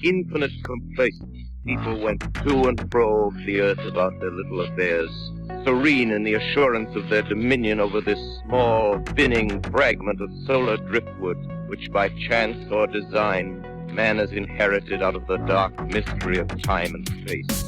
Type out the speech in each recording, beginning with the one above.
infinite complacence, people went to and fro the earth about their little affairs, serene in the assurance of their dominion over this small, spinning fragment of solar driftwood, which by chance or design man has inherited out of the dark mystery of time and space.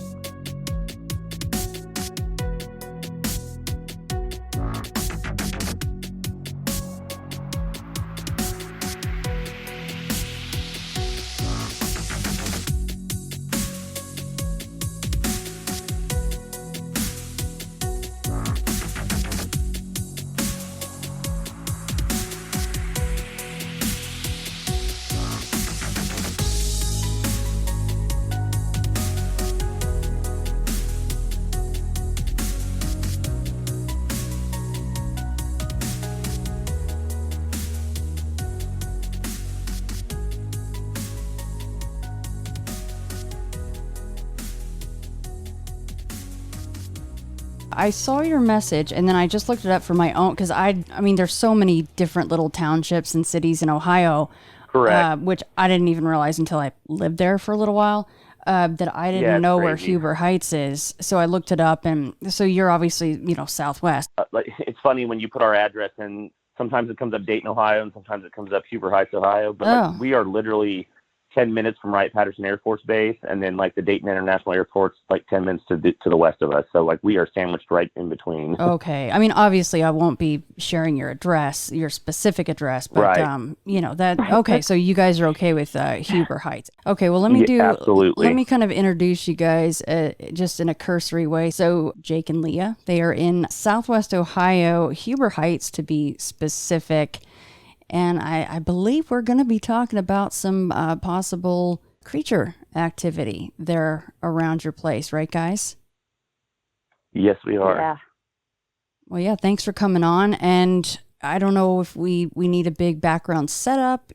I saw your message and then I just looked it up for my own, because I mean, there's so many different little townships and cities in Ohio, Correct. Which I didn't even realize until I lived there for a little while, that I didn't know where Huber Heights is. So I looked it up, and so you're obviously, southwest. It's funny when you put our address in, sometimes it comes up Dayton, Ohio, and sometimes it comes up Huber Heights, Ohio. But we are literally 10 minutes from Wright-Patterson Air Force Base, and then the Dayton International Airport's 10 minutes to the west of us. So we are sandwiched right in between. Okay. I mean, obviously I won't be sharing your address, your specific address, but right. Okay. So you guys are okay with Huber Heights. Okay. Well, let me kind of introduce you guys just in a cursory way. So Jake and Leah, they are in Southwest Ohio, Huber Heights to be specific. And I believe we're going to be talking about some possible creature activity there around your place, right, guys? Yes, we are. Yeah. Well, yeah, thanks for coming on. And I don't know if we need a big background setup,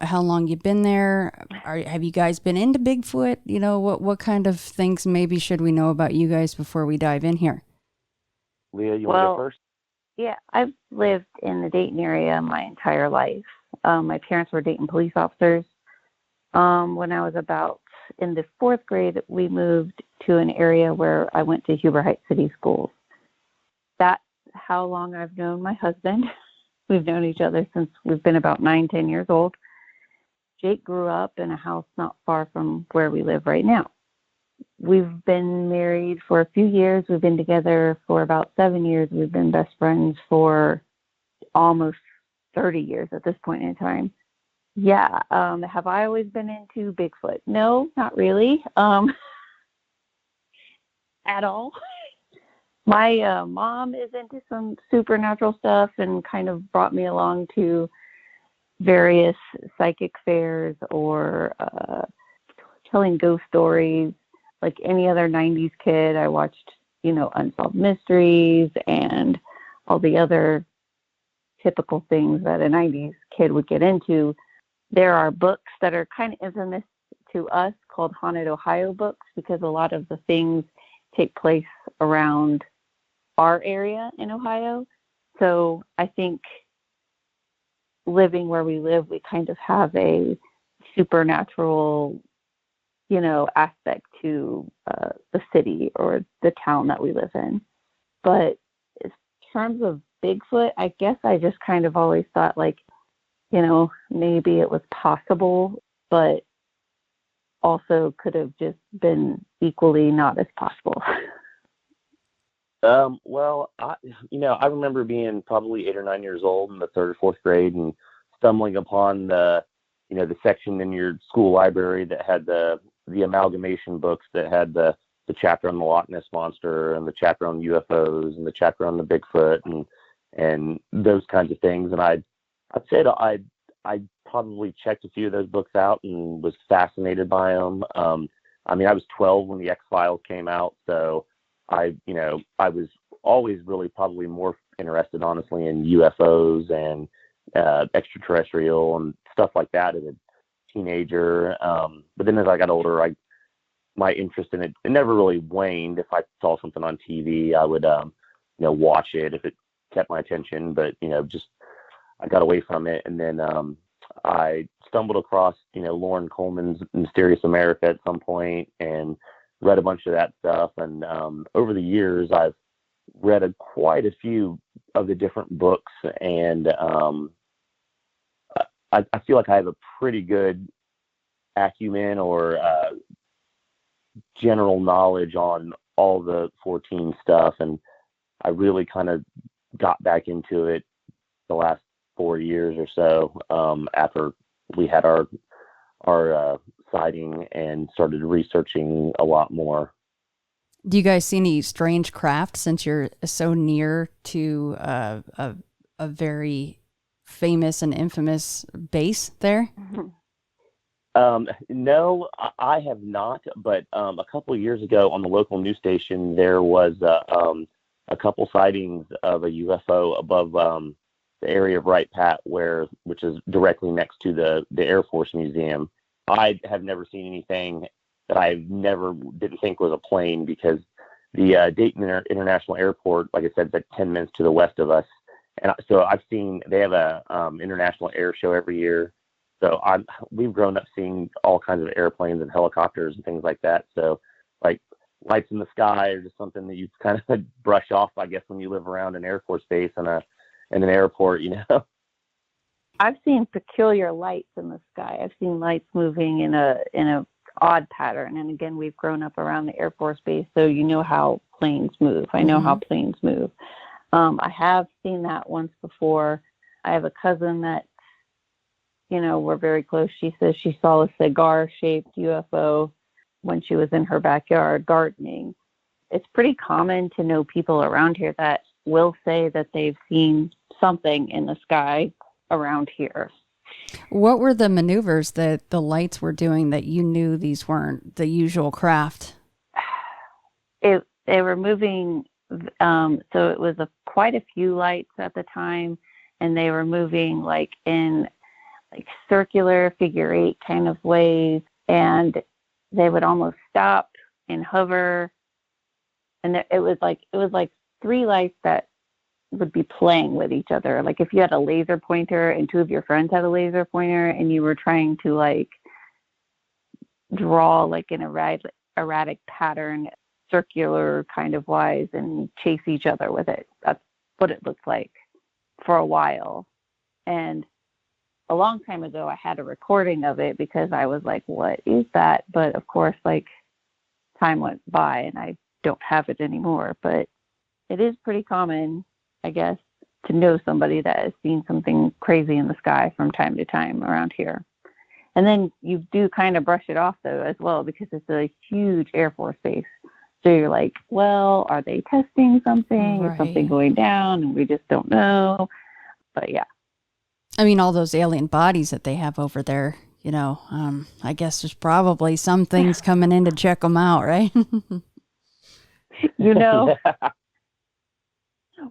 how long you've been there. Have you guys been into Bigfoot? What kind of things maybe should we know about you guys before we dive in here? Leah, you want to go first? Yeah, I've lived in the Dayton area my entire life. My parents were Dayton police officers. When I was about in the 4th grade, we moved to an area where I went to Huber Heights City Schools. That's how long I've known my husband. We've known each other since we've been about 9-10 years old. Jake grew up in a house not far from where we live right now. We've been married for a few years. We've been together for about 7 years. We've been best friends for almost 30 years at this point in time. Yeah. Have I always been into Bigfoot? No, not really. At all. My mom is into some supernatural stuff and kind of brought me along to various psychic fairs or telling ghost stories. Like any other 90s kid, I watched, Unsolved Mysteries and all the other typical things that a 90s kid would get into. There are books that are kind of infamous to us called Haunted Ohio books, because a lot of the things take place around our area in Ohio. So I think living where we live, we kind of have a supernatural aspect to the city or the town that we live in. But in terms of Bigfoot, I guess I just kind of always thought maybe it was possible, but also could have just been equally not as possible. Well, I remember being probably 8 or 9 years old in the 3rd or 4th grade and stumbling upon the section in your school library that had the amalgamation books that had the chapter on the Loch Ness Monster and the chapter on UFOs and the chapter on the Bigfoot and those kinds of things. And I'd say that I probably checked a few of those books out and was fascinated by them. I was 12 when the X-Files came out, so I was always really probably more interested, honestly, in UFOs and extraterrestrial and stuff like that as a teenager. But then as I got older, my interest in it never really waned. If I saw something on TV, I would watch it if it kept my attention. But I got away from it, and then I stumbled across, Lauren Coleman's Mysterious America at some point and read a bunch of that stuff. And over the years, I've read quite a few of the different books, and I feel like I have a pretty good acumen or general knowledge on all the 14 stuff, and I really kind of got back into it the last 4 years or so after we had our sighting and started researching a lot more. Do you guys see any strange craft since you're so near to a very famous and infamous base there? No, I have not. But a couple of years ago on the local news station, there was a couple sightings of a UFO above the area of Wright Pat, which is directly next to the Air Force Museum. I have never seen anything that I didn't think was a plane, because the Dayton International Airport, like I said, is like 10 minutes to the west of us. And so they have a international air show every year. So we've grown up seeing all kinds of airplanes and helicopters and things like that. So like lights in the sky are just something that you kind of brush off, I guess, when you live around an Air Force base and an airport, I've seen peculiar lights in the sky. I've seen lights moving in a odd pattern. And again, we've grown up around the Air Force base, so you know how planes move. I know how planes move. I have seen that once before. I have a cousin that, we're very close. She says she saw a cigar-shaped UFO when she was in her backyard gardening. It's pretty common to know people around here that will say that they've seen something in the sky around here. What were the maneuvers that the lights were doing that you knew these weren't the usual craft? They were moving, so it was quite a few lights at the time, and they were moving like in circular figure 8 kind of ways, and they would almost stop and hover, and it was like 3 lights that would be playing with each other. Like if you had a laser pointer and 2 of your friends had a laser pointer and you were trying to draw an erratic pattern, circular kind of wise, and chase each other with it. That's what it looked like for a while. And a long time ago, I had a recording of it because I was like, what is that? But of course, time went by and I don't have it anymore. But it is pretty common, I guess, to know somebody that has seen something crazy in the sky from time to time around here. And then you do kind of brush it off, though, as well, because it's a huge Air Force base. So you're like, well, are they testing something? Right. Is something going down? And we just don't know. But yeah. I mean, all those alien bodies that they have over there, I guess there's probably some things coming in to check them out, right?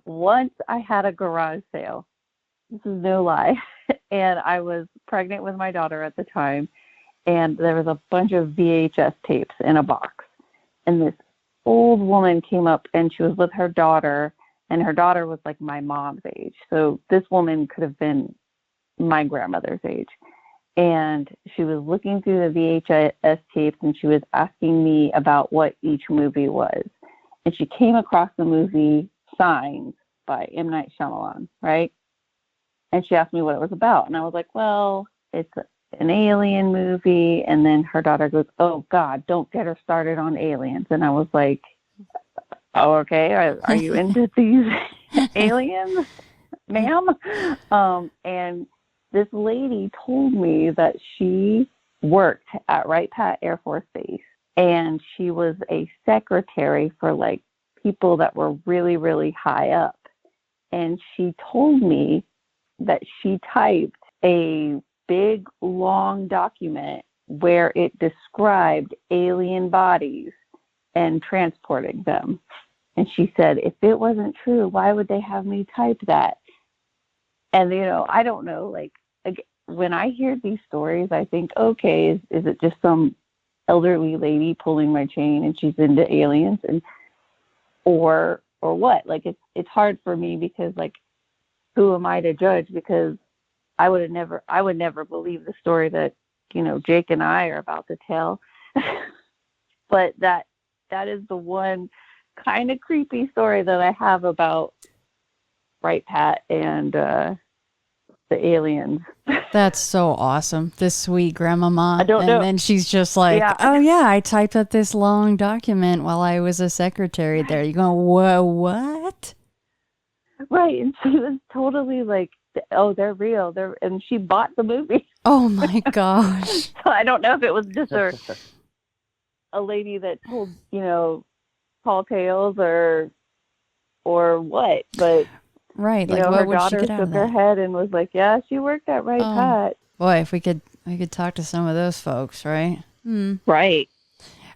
Once I had a garage sale. This is no lie. And I was pregnant with my daughter at the time. And there was a bunch of VHS tapes in a box. And this old woman came up and she was with her daughter. And her daughter was like my mom's age. So this woman could have been my grandmother's age. And she was looking through the VHS tapes and she was asking me about what each movie was. And she came across the movie Signs by M. Night Shyamalan, right? And she asked me what it was about. And I was like, well, it's an alien movie. And then her daughter goes, oh, God, don't get her started on aliens. And I was like, oh, okay. Are you into these aliens, ma'am? And this lady told me that she worked at Wright Pat Air Force Base. And she was a secretary for people that were really, really high up. And she told me that she typed a big, long document where it described alien bodies and transporting them. And she said, if it wasn't true, why would they have me type that? And, I don't know, when I hear these stories, I think, okay, is it just some elderly lady pulling my chain and she's into aliens, or what? It's hard for me because who am I to judge? Because I would never believe the story that, Jake and I are about to tell. But that is the one kind of creepy story that I have about Bright Pat and the aliens. That's so awesome. This sweet grandmama. I don't know. And then she's just like, oh yeah, I typed up this long document while I was a secretary there. You go, whoa, what? Right. And she was totally like, oh, they're real. And she bought the movie. Oh my gosh. So I don't know if it was just a lady that told, tall tales or what, but right, like what her would daughter she get out shook of her that? head and was like, yeah, she worked at Right Pat. Boy, if we could talk to some of those folks, right? Right.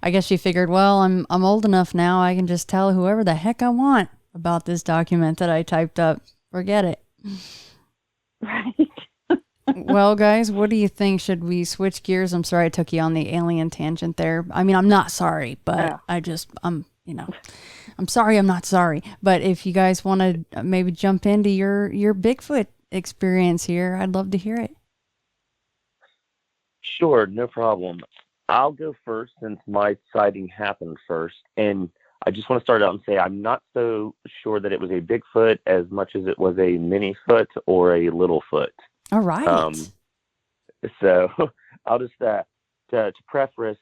I guess she figured, well, I'm old enough now, I can just tell whoever the heck I want about this document that I typed up. Forget it. Right. Well, guys, what do you think? Should we switch gears? I'm sorry I took you on the alien tangent there. I mean, I'm not sorry, but I'm sorry I'm not sorry. But if you guys want to maybe jump into your Bigfoot experience here, I'd love to hear it. Sure, no problem. I'll go first since my sighting happened first. And I just want to start out and say I'm not so sure that it was a Bigfoot as much as it was a mini-foot or a Littlefoot. All right. So I'll just to preface,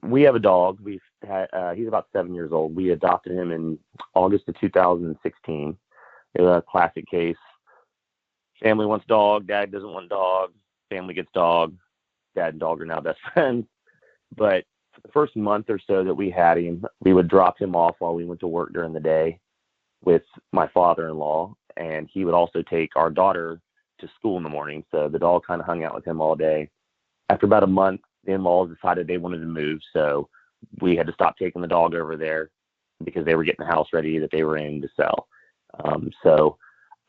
we have a dog. We've had he's about 7 years old. We adopted him in August of 2016. It was a classic case. Family wants dog. Dad doesn't want dog. Family gets dog. Dad and dog are now best friends. But for the first month or so that we had him, we would drop him off while we went to work during the day with my father-in-law, and he would also take our daughter to school in the morning. So the dog kind of hung out with him all day. After about a month, the in-laws decided they wanted to move, so we had to stop taking the dog over there because they were getting the house ready that they were in to sell. So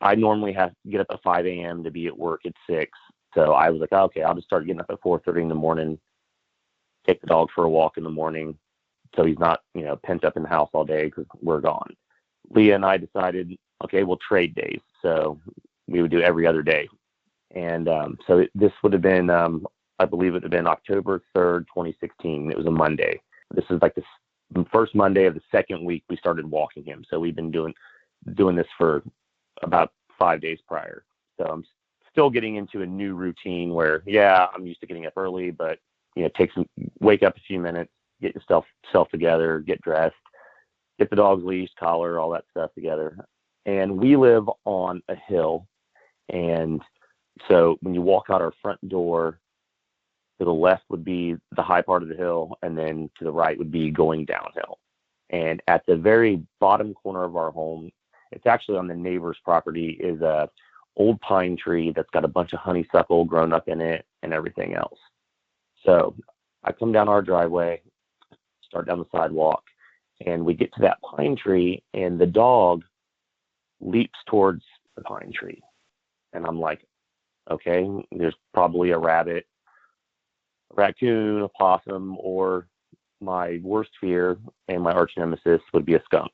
I normally have to get up at 5 a.m. to be at work at 6. So I was like, okay, I'll just start getting up at 4:30 in the morning, take the dog for a walk in the morning so he's not, pent up in the house all day because we're gone. Leah and I decided, okay, we'll trade days. So we would do every other day. And this would have been, I believe it would have been October 3rd, 2016. It was a Monday. This is like the first Monday of the second week we started walking him. So we've been doing this for about 5 days prior. So I'm still getting into a new routine where, I'm used to getting up early, but, wake up a few minutes, get yourself together, get dressed, get the dog's leash, collar, all that stuff together. And we live on a hill. And so when you walk out our front door, to the left would be the high part of the hill, and then to the right would be going downhill. And at the very bottom corner of our home, it's actually on the neighbor's property, is a old pine tree that's got a bunch of honeysuckle grown up in it and everything else. So I come down our driveway, start down the sidewalk, and we get to that pine tree, and the dog leaps towards the pine tree. And I'm like, okay, there's probably a rabbit, a raccoon, a possum, or my worst fear and my arch nemesis would be a skunk.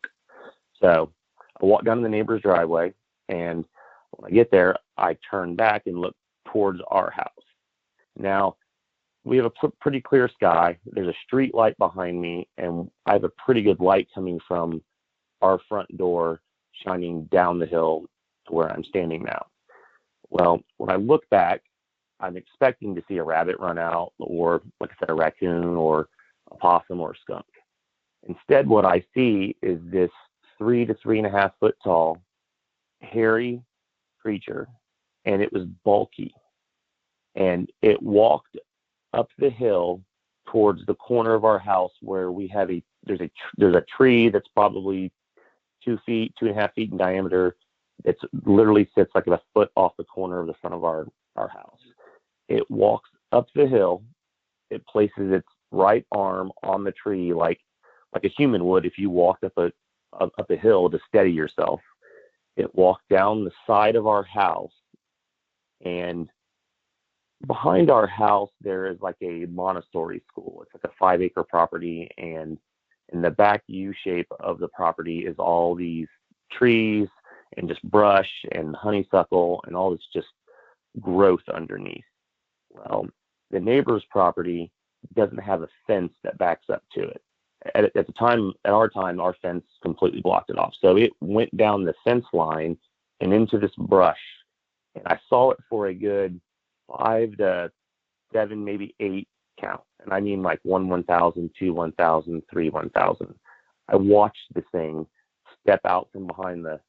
So I walk down to the neighbor's driveway, and when I get there, I turn back and look towards our house. Now, we have a pretty clear sky. There's a street light behind me, and I have a pretty good light coming from our front door shining down the hill to where I'm standing now. Well, when I look back, I'm expecting to see a rabbit run out, or, like I said, a raccoon or a possum or a skunk. Instead, what I see is this 3 to 3.5 foot tall, hairy creature, and it was bulky. And it walked up the hill towards the corner of our house where we have there's a tree that's probably 2.5 feet in diameter. It's literally sits like a foot off the corner of the front of our house. It walks up the hill. It places its right arm on the tree like a human would if you walked up a hill to steady yourself. It walked down the side of our house, and behind our house there is like a Montessori school. It's like a 5-acre property, and in the back U shape of the property is all these trees and just brush and honeysuckle and all this just growth underneath. Well, the neighbor's property doesn't have a fence that backs up to it. At our time, our fence completely blocked it off. So it went down the fence line and into this brush. And I saw it for a good 5 to 7, maybe 8 count. And I mean like 1 1,000, 2 1,000, 3 1,000. I watched this thing step out from behind the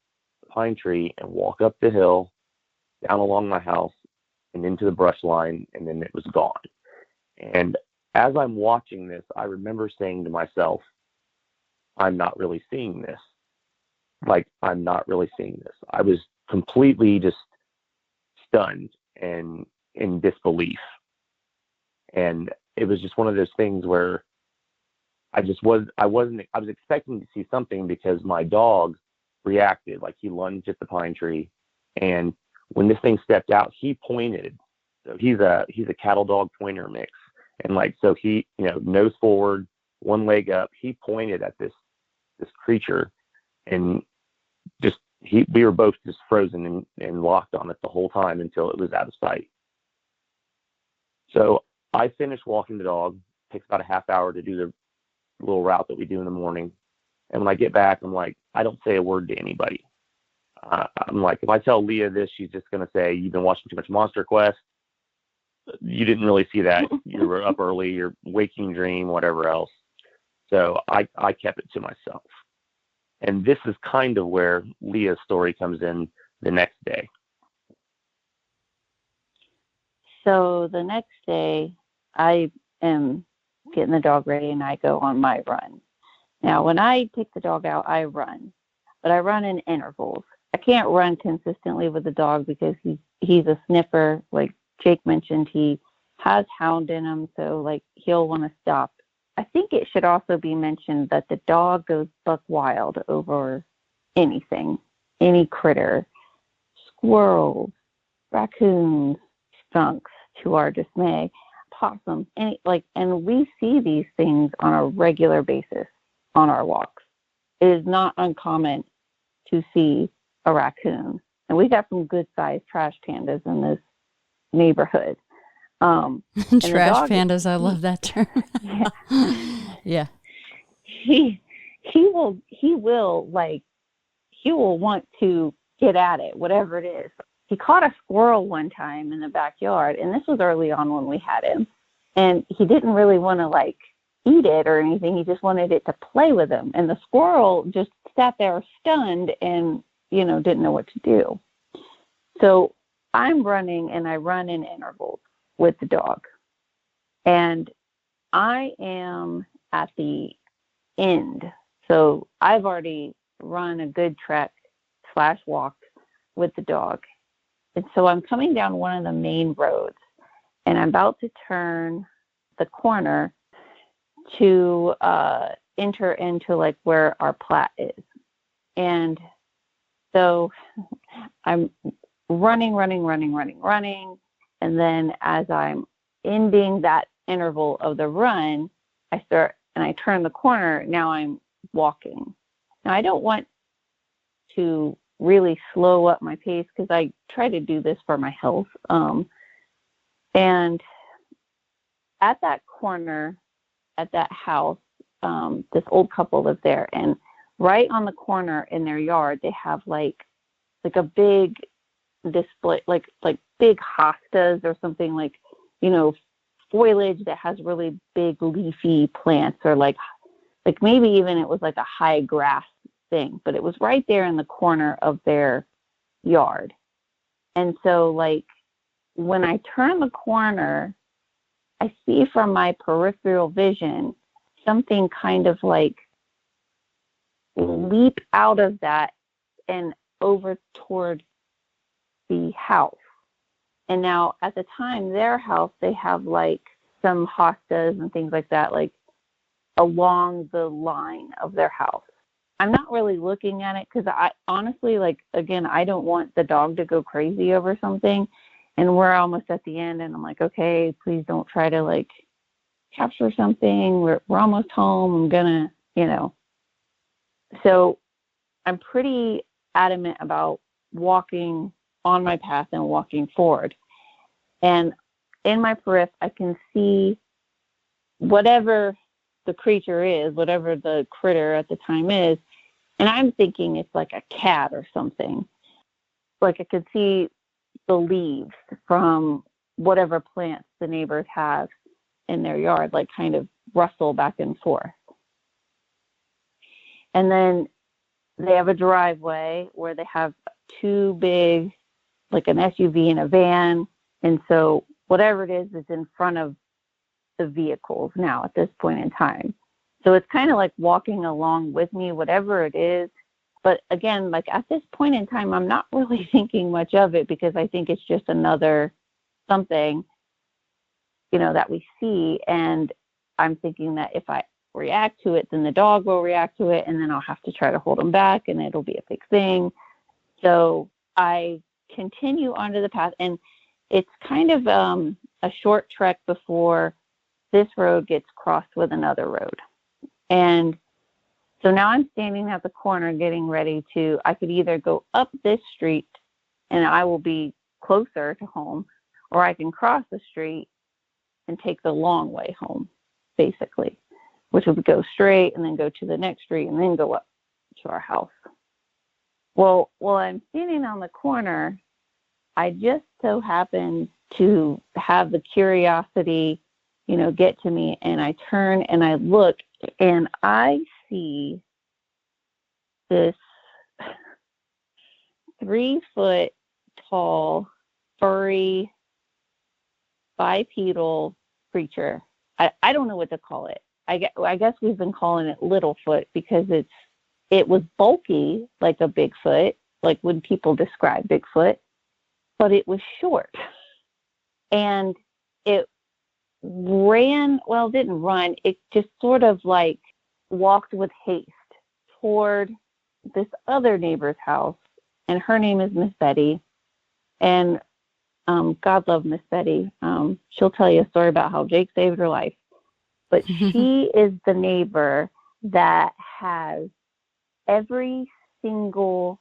pine tree and walk up the hill, down along my house, and into the brush line, and then it was gone. And as I'm watching this, I remember saying to myself, I'm not really seeing this. Like, I'm not really seeing this. I was completely just stunned and in disbelief. And it was just one of those things where I was expecting to see something because my dog reacted, like he lunged at the pine tree. And when this thing stepped out, he pointed. So he's a cattle dog pointer mix. And like, so he, nose forward, one leg up, he pointed at this creature, and we were both just frozen and locked on it the whole time until it was out of sight. So I finished walking the dog. It takes about a half hour to do the little route that we do in the morning. And when I get back, I'm like, I don't say a word to anybody. I'm like, if I tell Leah this, she's just going to say, you've been watching too much Monster Quest. You didn't really see that. You were up early, your waking dream, whatever else. So I kept it to myself. And this is kind of where Leah's story comes in the next day. So the next day, I am getting the dog ready and I go on my run. Now, when I take the dog out, I run, but I run in intervals. I can't run consistently with the dog because he's a sniffer. Like Jake mentioned, he has hound in him, so like he'll want to stop. I think it should also be mentioned that the dog goes buck wild over anything, any critter, squirrels, raccoons, skunks, to our dismay, possums, and we see these things on a regular basis on our walks. It is not uncommon to see a raccoon, and we got some good-sized trash pandas in this neighborhood. Trash pandas, I love that term. Yeah. He will want to get at it, whatever it is. He caught a squirrel one time in the backyard, and this was early on when we had him. And he didn't really want to eat it or anything. He just wanted it to play with him. And the squirrel just sat there stunned and, didn't know what to do. So I'm running, and I run in intervals with the dog. And I am at the end. So I've already run a good trek / walk with the dog. And so I'm coming down one of the main roads, and I'm about to turn the corner to enter into where our plat is. And so I'm running. And then as I'm ending that interval of the run, I turn the corner. Now I'm walking. Now I don't want to really slow up my pace because I try to do this for my health. And at that corner, at that house, this old couple lived there, and right on the corner in their yard, they have like a big display, like big hostas or something, foliage that has really big leafy plants, or like maybe even it was like a high grass thing, but it was right there in the corner of their yard. And so when I turn the corner, I see from my peripheral vision something kind of leap out of that and over toward the house. And now at the time, their house, they have some hostas and things like that, along the line of their house. I'm not really looking at it because I honestly, again, I don't want the dog to go crazy over something. And we're almost at the end, and I'm like, okay, please don't try to capture something. We're almost home. I'm gonna, So I'm pretty adamant about walking on my path and walking forward. And in my periphery, I can see whatever the creature is, whatever the critter at the time is, and I'm thinking it's like a cat or something. Like I could see the leaves from whatever plants the neighbors have in their yard, like kind of rustle back and forth. And then they have a driveway where they have two big, like an SUV and a van. And so whatever it is in front of the vehicles now at this point in time. So it's kind of like walking along with me, whatever it is. But again, like at this point in time, I'm not really thinking much of it because I think it's just another something, that we see. And I'm thinking that if I react to it, then the dog will react to it, and then I'll have to try to hold him back, and it'll be a big thing. So I continue onto the path, and it's kind of a short trek before this road gets crossed with another road. And so now I'm standing at the corner getting ready I could either go up this street and I will be closer to home, or I can cross the street and take the long way home, basically, which would go straight and then go to the next street and then go up to our house. Well, while I'm standing on the corner, I just so happen to have the curiosity, get to me, and I turn and I look and I see this 3-foot tall, furry, bipedal creature. I don't know what to call it. I guess we've been calling it Littlefoot because it was bulky like a Bigfoot, like when people describe Bigfoot, but it was short. And it didn't run. It just sort of like walked with haste toward this other neighbor's house. And her name is Miss Betty. And God love Miss Betty. She'll tell you a story about how Jake saved her life. But she is the neighbor that has every single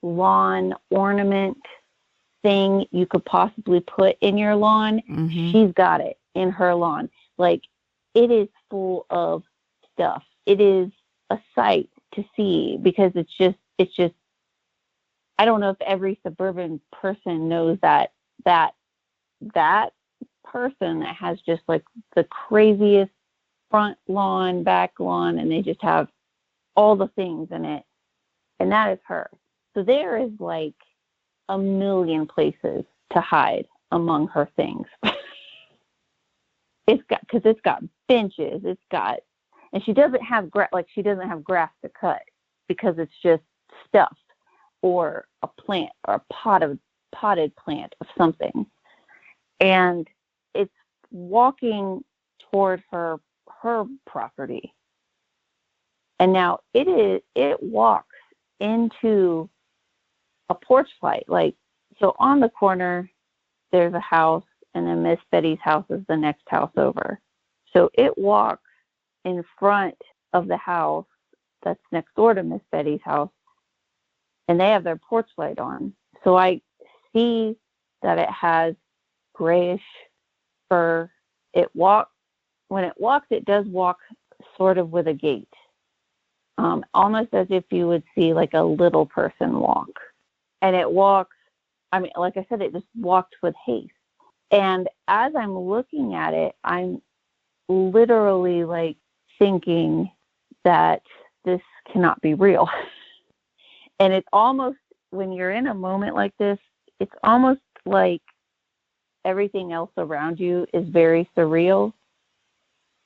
lawn ornament thing you could possibly put in your lawn. Mm-hmm. She's got it in her lawn. Like, it is full of stuff. It is a sight to see because it's just, I don't know if every suburban person knows that person that has just like the craziest front lawn, back lawn, and they just have all the things in it. And that is her. So there is like a million places to hide among her things. It's got benches, and she doesn't have grass to cut because it's just stuff or a plant or a potted plant of something. And it's walking toward her property. And now it walks into a porch light. Like, so on the corner, there's a house, and then Miss Betty's house is the next house over. So it walks in front of the house that's next door to Miss Betty's house, and they have their porch light on. So I see that it has grayish fur. When it walks, it does walk sort of with a gait, almost as if you would see like a little person walk. And it walks, like I said, it just walked with haste. And as I'm looking at it, I'm literally like thinking that this cannot be real. And it's almost, when you're in a moment like this, it's almost like everything else around you is very surreal,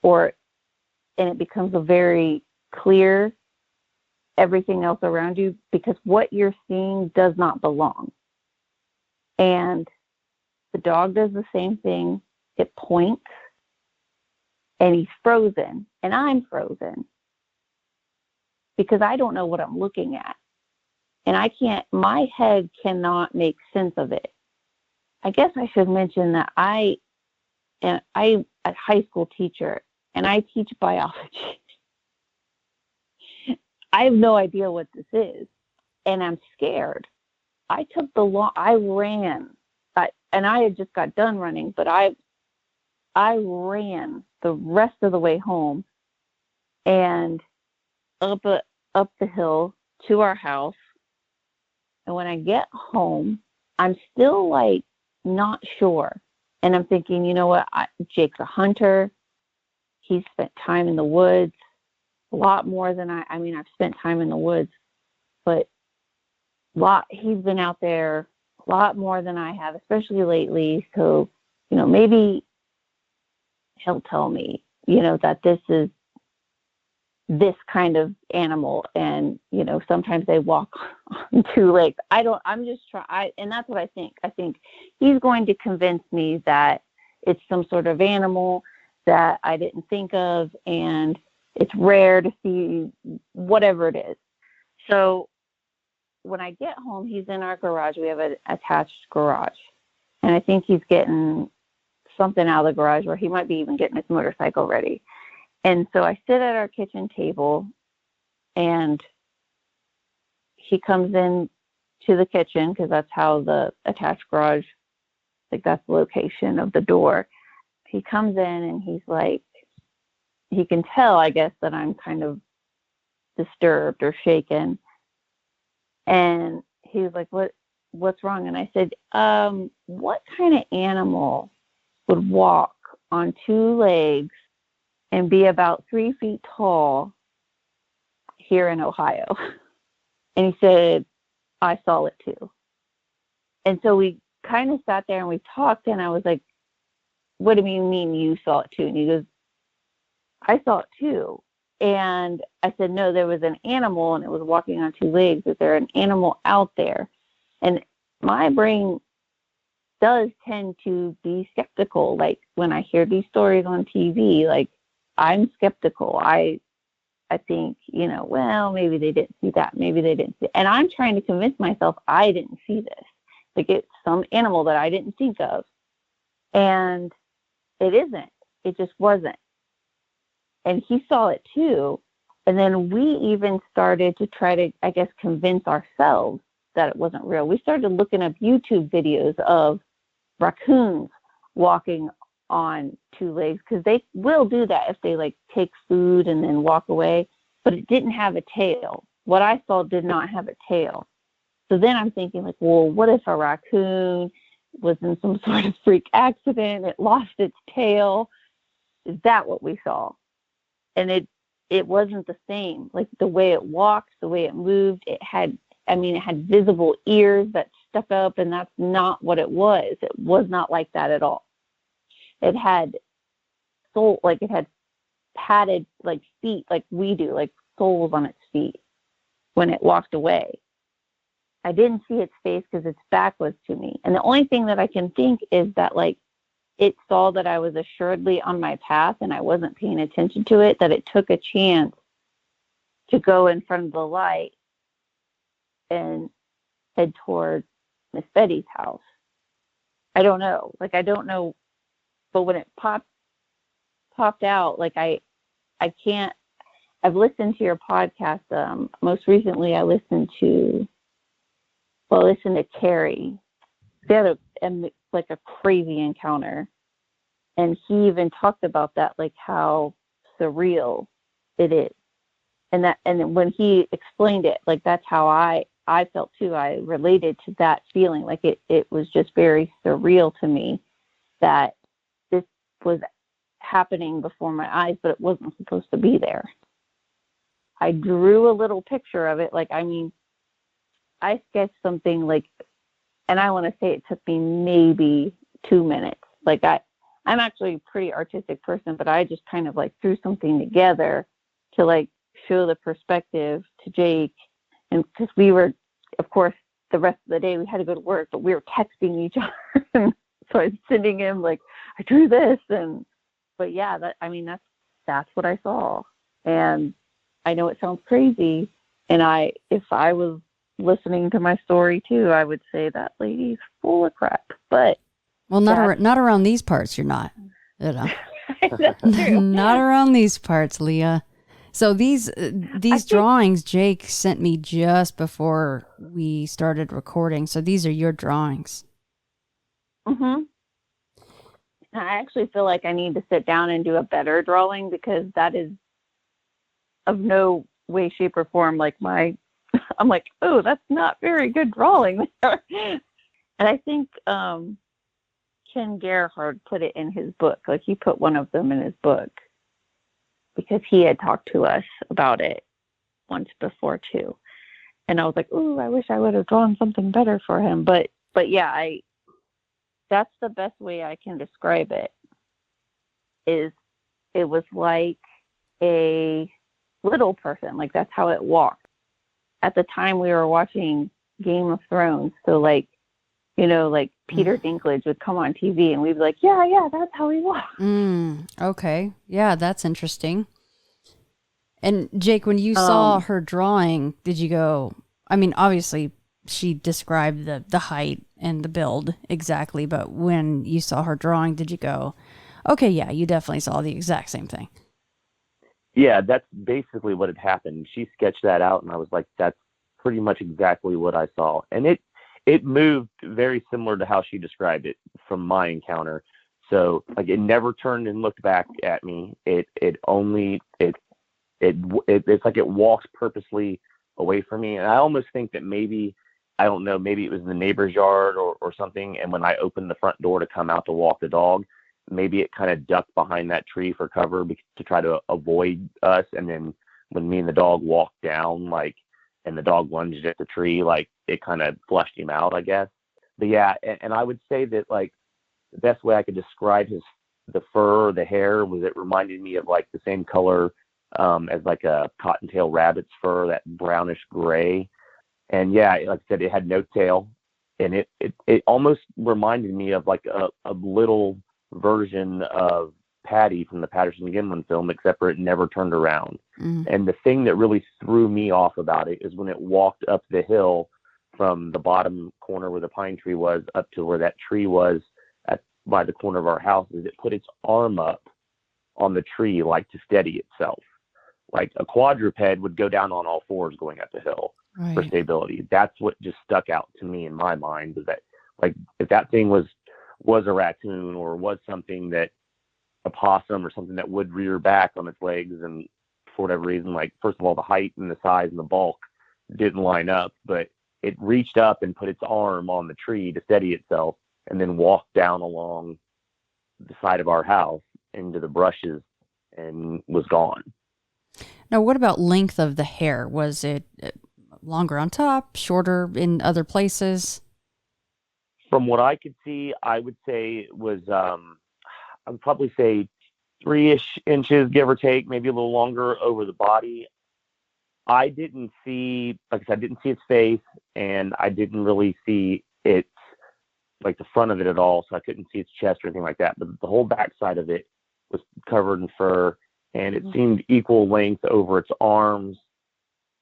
and it becomes a very clear everything else around you, because what you're seeing does not belong. And the dog does the same thing. It points, and he's frozen, and I'm frozen because I don't know what I'm looking at. And my head cannot make sense of it. I guess I should mention that I'm a high school teacher, and I teach biology. I have no idea what this is, and I'm scared. I ran. and I had just got done running, but I ran the rest of the way home and up the hill to our house. And when I get home, I'm still like not sure. And I'm thinking, you know what? Jake's a hunter. He's spent time in the woods a lot more than I mean, I've spent time in the woods, but he's been out there a lot more than I have, especially lately. So, you know, maybe he'll tell me, you know, that this is this kind of animal. And, you know, sometimes they walk on two legs. I'm just trying. And that's what I think. I think he's going to convince me that it's some sort of animal that I didn't think of, and it's rare to see, whatever it is. So when I get home, he's in our garage. We have an attached garage. And I think he's getting something out of the garage, or he might be even getting his motorcycle ready. And so I sit at our kitchen table, and he comes in to the kitchen, because that's how the attached garage, like that's the location of the door. He comes in and he's like, he can tell, I guess, that I'm kind of disturbed or shaken. And he was like, what's wrong? And I said, what kind of animal would walk on two legs and be about 3 feet tall here in Ohio? And he said, I saw it too. And so we kind of sat there and we talked, and I was like, what do you mean you saw it too? And he goes, I saw it too. And I said, no, there was an animal and it was walking on two legs. Is there an animal out there? And my brain does tend to be skeptical. Like when I hear these stories on TV, like I'm skeptical. I think, you know, well, maybe they didn't see that. Maybe they didn't see it. And I'm trying to convince myself I didn't see this. Like it's some animal that I didn't think of. And it isn't. It just wasn't. And he saw it too. And then we even started to try to, I guess, convince ourselves that it wasn't real. We started looking up YouTube videos of raccoons walking on two legs, because they will do that if they like take food and then walk away. But it didn't have a tail. What I saw did not have a tail. So then I'm thinking like, well, what if a raccoon was in some sort of freak accident? It lost its tail. Is that what we saw? And it wasn't the same. Like the way it walked, the way it moved, it had visible ears that stuck up, and that's not what it was. It was not like that at all. It had it had padded like feet, like we do, like soles on its feet when it walked away. I didn't see its face because its back was to me. And the only thing that I can think is that like it saw that I was assuredly on my path and I wasn't paying attention to it, that it took a chance to go in front of the light and head toward Miss Betty's house. I don't know. Like, I don't know. But when it popped out, like I can't, I've listened to your podcast. Most recently I listened to Carrie. They had a crazy encounter. And he even talked about that, like how surreal it is. And when he explained it, like that's how I felt too. I related to that feeling. Like it was just very surreal to me that this was happening before my eyes, but it wasn't supposed to be there. I drew a little picture of it. Like, I mean, I sketched something like, and I want to say it took me maybe 2 minutes. Like I'm actually a pretty artistic person, but I just kind of like threw something together to like show the perspective to Jake. And because we were, of course, the rest of the day we had to go to work, but we were texting each other. And so I was sending him like, I drew this. But yeah, that's what I saw. And I know it sounds crazy. And if I was listening to my story too, I would say that lady's full of crap. But well, not around these parts. You're not. You know. Not around these parts, Leah. So these drawings Jake sent me just before we started recording. So these are your drawings. Mm-hmm. I actually feel like I need to sit down and do a better drawing, because that is of no way, shape, or form like I'm like, oh, that's not very good drawing there. And I think Ken Gerhard put it in his book. Like, he put one of them in his book because he had talked to us about it once before too. And I was like, oh, I wish I would have drawn something better for him. But yeah, that's the best way I can describe it. Is it was like a little person. Like, that's how it walked. At the time we were watching Game of Thrones, so like, you know, like Peter Dinklage would come on TV and we'd be like, yeah, that's how he walks. Okay. Yeah, that's interesting. And Jake, when you saw her drawing, did you go, I mean, obviously she described the height and the build exactly, but when you saw her drawing, did you go, okay, yeah, you definitely saw the exact same thing? Yeah, that's basically what had happened. She sketched that out, and I was like, that's pretty much exactly what I saw. And it moved very similar to how she described it from my encounter. So, like, it never turned and looked back at me. It's like it walks purposely away from me. And I almost think that maybe, I don't know, maybe it was in the neighbor's yard or something. And when I opened the front door to come out to walk the dog, maybe it kind of ducked behind that tree for cover to try to avoid us. And then when me and the dog walked down, like, and the dog lunged at the tree, like, it kind of flushed him out, I guess. But yeah, and I would say that, like, the best way I could describe the fur or the hair was it reminded me of, like, the same color as like a cottontail rabbit's fur, that brownish gray. And yeah, like I said, it had no tail, and it almost reminded me of like a little version of Patty from the Patterson-Gimlin film, except for it never turned around. And the thing that really threw me off about it is when it walked up the hill from the bottom corner where the pine tree was up to where that tree was by the corner of our house, is it put its arm up on the tree, like, to steady itself. Like a quadruped would go down on all fours going up the hill for stability. That's what just stuck out to me in my mind, is that, like, if that thing was a raccoon or was something that a possum or something that would rear back on its legs, and for whatever reason, like, first of all, the height and the size and the bulk didn't line up, but it reached up and put its arm on the tree to steady itself and then walked down along the side of our house into the brushes and was gone. Now, what about length of the hair? Was it longer on top, shorter in other places? From what I could see, I would say it was, I would probably say 3-ish inches, give or take, maybe a little longer over the body. I didn't see, like I said, I didn't see its face, and I didn't really see its, like, the front of it at all, so I couldn't see its chest or anything like that. But the whole backside of it was covered in fur, and it seemed equal length over its arms,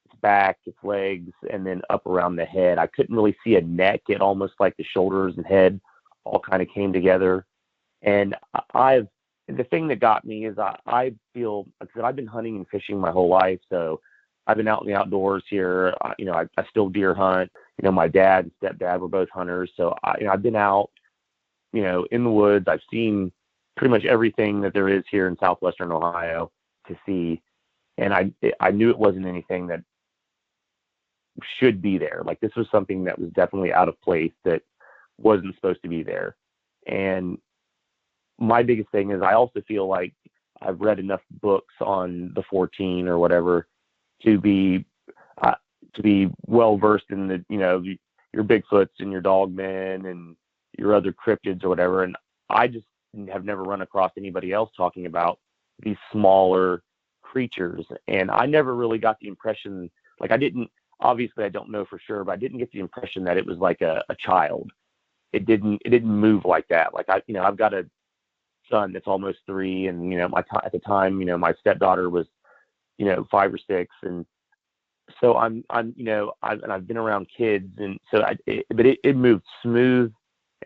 its back, its legs, and then up around the head. I couldn't really see a neck. It almost, like, the shoulders and head all kind of came together. And the thing that got me is I feel, because I've been hunting and fishing my whole life, so I've been out in the outdoors here. I still deer hunt. My dad and stepdad were both hunters, so I've been out, in the woods. I've seen pretty much everything that there is here in southwestern Ohio to see, and I knew it wasn't anything that should be there. Like, this was something that was definitely out of place, that wasn't supposed to be there. And my biggest thing is I also feel like I've read enough books on the 14 or whatever to be well versed in the your Bigfoots and your Dogmen and your other cryptids or whatever. And I just have never run across anybody else talking about these smaller creatures. And I never really got the impression, like, obviously I don't know for sure, but I didn't get the impression that it was like a child. It didn't move like that. Like, I've got a son that's almost 3, and at the time, my stepdaughter was 5 or 6, and so I've been around kids, and so it moved smooth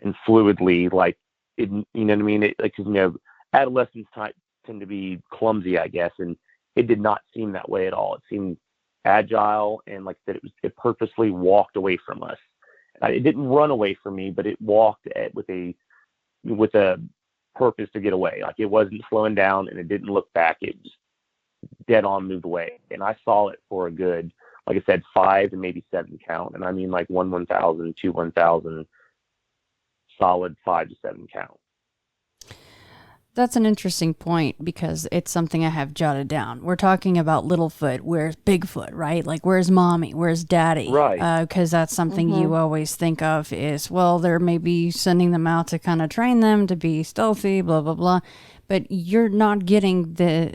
and fluidly, like, it, you know what I mean? Because adolescents tend to be clumsy, I guess, and it did not seem that way at all. It seemed agile, and like that, it purposely walked away from us, It didn't run away from me, but it walked with a purpose to get away. Like, it wasn't slowing down, and it didn't look back. It just dead on moved away. And I saw it for a good, like I said, 5 and maybe 7 count. And I mean, like 1,000, 1,000, solid 5 to 7 count. That's an interesting point because it's something I have jotted down. We're talking about Littlefoot. Where's Bigfoot, right? Like, where's Mommy? Where's Daddy? Right. Because that's something you always think of is, well, they're maybe sending them out to kind of train them to be stealthy, blah, blah, blah. But you're not getting the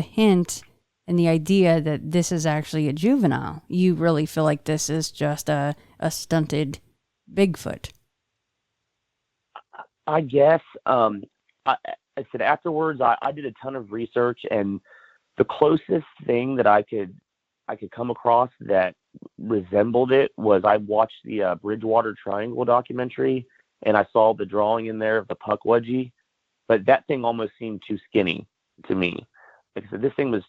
hint and the idea that this is actually a juvenile. You really feel like this is just a stunted Bigfoot. I guess. I said afterwards, I did a ton of research, and the closest thing that I could come across that resembled it was I watched the Bridgewater Triangle documentary, and I saw the drawing in there of the Pukwudgie, but that thing almost seemed too skinny to me. Like I said, this thing was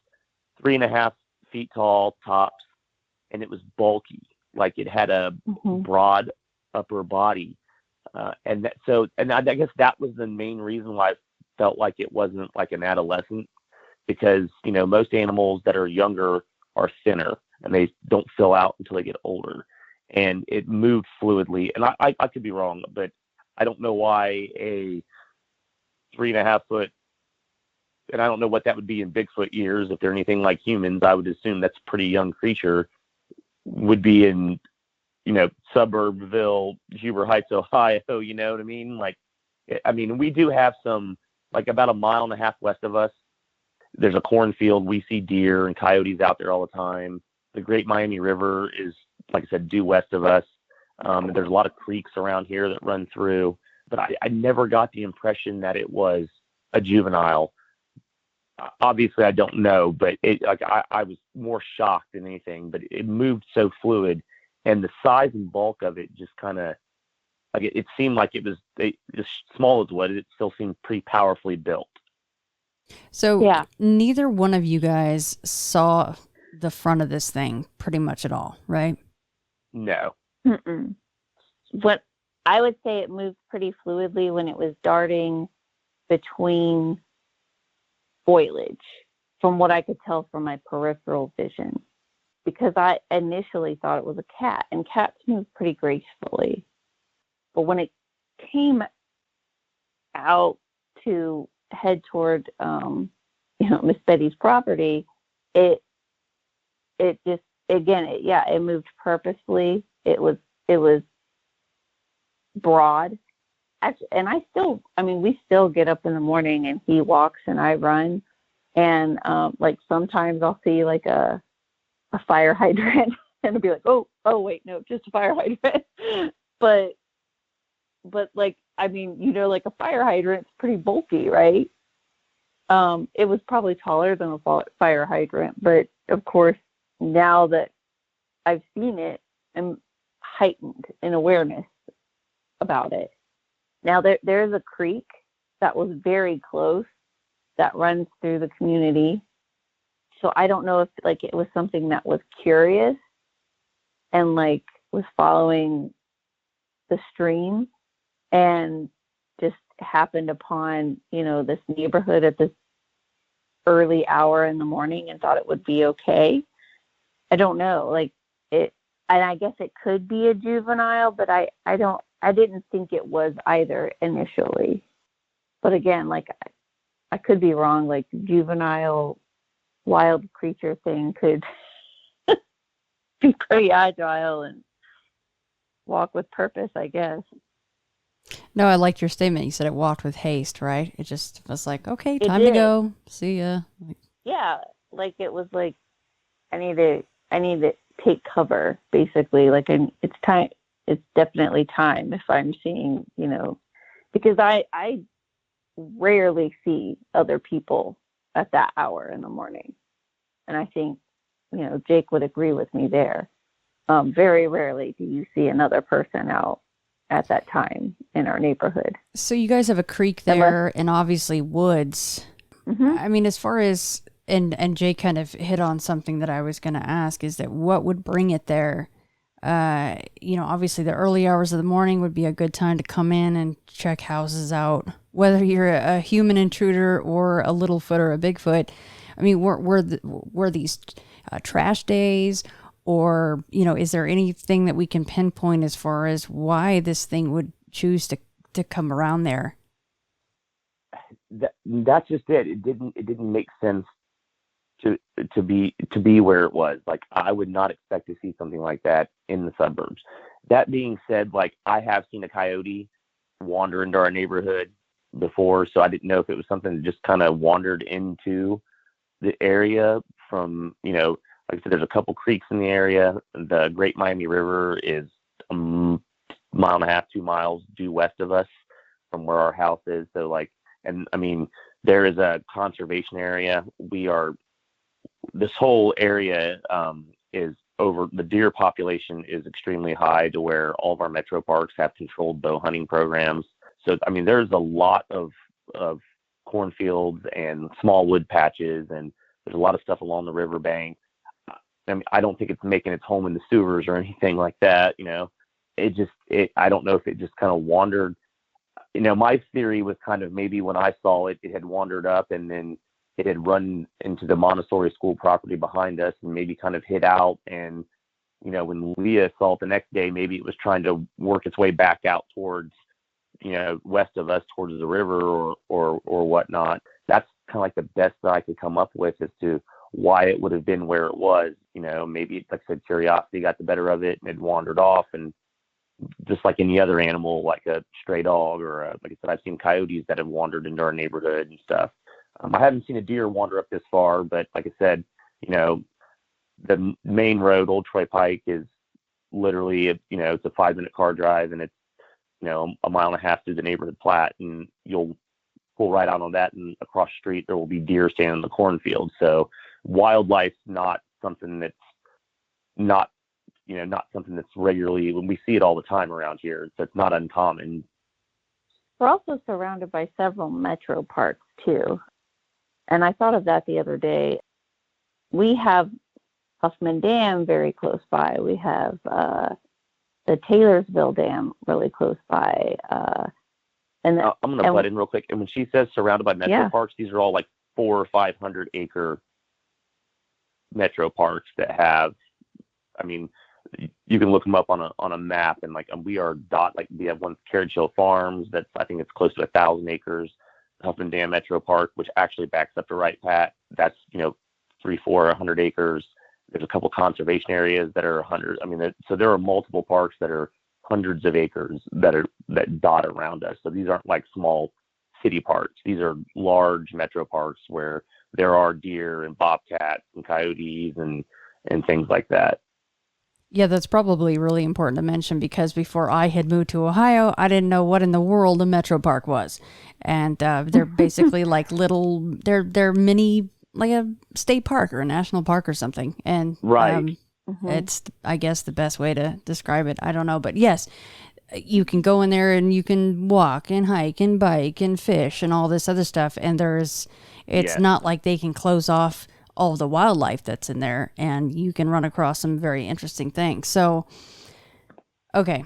3.5 feet tall tops, and it was bulky. Like, it had a broad upper body. And I guess that was the main reason why I felt like it wasn't like an adolescent, because, most animals that are younger are thinner and they don't fill out until they get older, and it moved fluidly. And I could be wrong, but I don't know why a 3.5 foot, and I don't know what that would be in Bigfoot years. If they're anything like humans, I would assume that's a pretty young creature, would be in, Suburbville, Huber Heights, Ohio, you know what I mean? Like, we do have some, like, about 1.5 miles west of us, there's a cornfield. We see deer and coyotes out there all the time. The Great Miami River is, like I said, due west of us. There's a lot of creeks around here that run through, but I never got the impression that it was a juvenile. Obviously, I don't know, but I was more shocked than anything, but it moved so fluid. And the size and bulk of it just kind of, like, it seemed like it was as small as what it still seemed pretty powerfully built. So neither one of you guys saw the front of this thing pretty much at all, right? No. Mm-mm. What I would say, it moved pretty fluidly when it was darting between foliage, from what I could tell from my peripheral vision. Because I initially thought it was a cat, and cats move pretty gracefully. But when it came out to head toward, Miss Betty's property, it just, again, it moved purposefully. It was broad. Actually, and we still get up in the morning and he walks and I run. And, like, sometimes I'll see like a fire hydrant and I'll be like, oh wait, no, just a fire hydrant. but like, like a fire hydrant's pretty bulky, right? It was probably taller than a fire hydrant, but of course, now that I've seen it, I'm heightened in awareness about it. Now there's a creek that was very close that runs through the community. So I don't know if, like, it was something that was curious and, like, was following the stream and just happened upon, this neighborhood at this early hour in the morning and thought it would be okay. I don't know. Like, it, and I guess it could be a juvenile, but I didn't think it was either initially. But again, like, I could be wrong. Like, juvenile wild creature thing could be pretty agile and walk with purpose, I guess. No, I liked your statement. You said it walked with haste, right? It just was like, okay, time to go. See ya. Yeah, like, it was like, I need to take cover, basically. Like, it's time. It's definitely time if I'm seeing, because I rarely see other people at that hour in the morning. And I think, Jake would agree with me there. Very rarely do you see another person out at that time in our neighborhood. So you guys have a creek there and obviously woods. Mm-hmm. As far as, and Jake kind of hit on something that I was going to ask, is that what would bring it there? Obviously the early hours of the morning would be a good time to come in and check houses out, whether you're a human intruder or a Littlefoot or a Bigfoot. I mean, were these trash days, or, is there anything that we can pinpoint as far as why this thing would choose to come around there? That's just it. It didn't make sense to be where it was. Like, I would not expect to see something like that in the suburbs. That being said, like, I have seen a coyote wander into our neighborhood before, so I didn't know if it was something that just kind of wandered into the area from, like I said, there's a couple creeks in the area. The Great Miami River is a mile and a half, 2 miles due west of us from where our house is. So, like, and I mean, there is a conservation area. This whole area is over. The deer population is extremely high to where all of our metro parks have controlled bow hunting programs. So, I mean, there's a lot of cornfields and small wood patches, and there's a lot of stuff along the riverbank. I mean, I don't think it's making its home in the sewers or anything like that. I don't know if it just kind of wandered. My theory was kind of maybe when I saw it, it had wandered up and then it had run into the Montessori school property behind us and maybe kind of hid out. And, when Leah saw it the next day, maybe it was trying to work its way back out towards, west of us towards the river or whatnot. That's kind of like the best that I could come up with as to why it would have been where it was. Maybe, like I said, curiosity got the better of it and it wandered off. And just like any other animal, like a stray dog or like I said, I've seen coyotes that have wandered into our neighborhood and stuff. I haven't seen a deer wander up this far, but like I said, the main road, Old Troy Pike, is literally, it's a 5-minute car drive, and it's, a mile and a half through the neighborhood plat, and you'll pull right out on that, and across the street there will be deer standing in the cornfield. So wildlife's not something that's not something that's regularly, when we see it all the time around here, so it's not uncommon. We're also surrounded by several metro parks too. And I thought of that the other day. We have Huffman Dam very close by. We have the Taylorsville Dam really close by. I'm going to butt in real quick. And when she says surrounded by metro parks, these are all like 400 or 500 acre metro parks that have, I mean, you can look them up on a map, and we have one, Carriage Hill Farms, that's, I think it's close to 1,000 acres. Huffman Dam Metro Park, which actually backs up to Wright Pat, that's 300-400 acres. There's a couple conservation areas that are 100. I mean, so there are multiple parks that are hundreds of acres that dot around us. So these aren't like small city parks. These are large metro parks where there are deer and bobcats and coyotes and things like that. Yeah, that's probably really important to mention, because before I had moved to Ohio, I didn't know what in the world a metro park was. And they're basically like they're mini, like a state park or a national park or something. And right. It's, I guess, the best way to describe it. I don't know. But yes, you can go in there and you can walk and hike and bike and fish and all this other stuff. And it's not like they can close off all the wildlife that's in there, and you can run across some very interesting things. So, okay,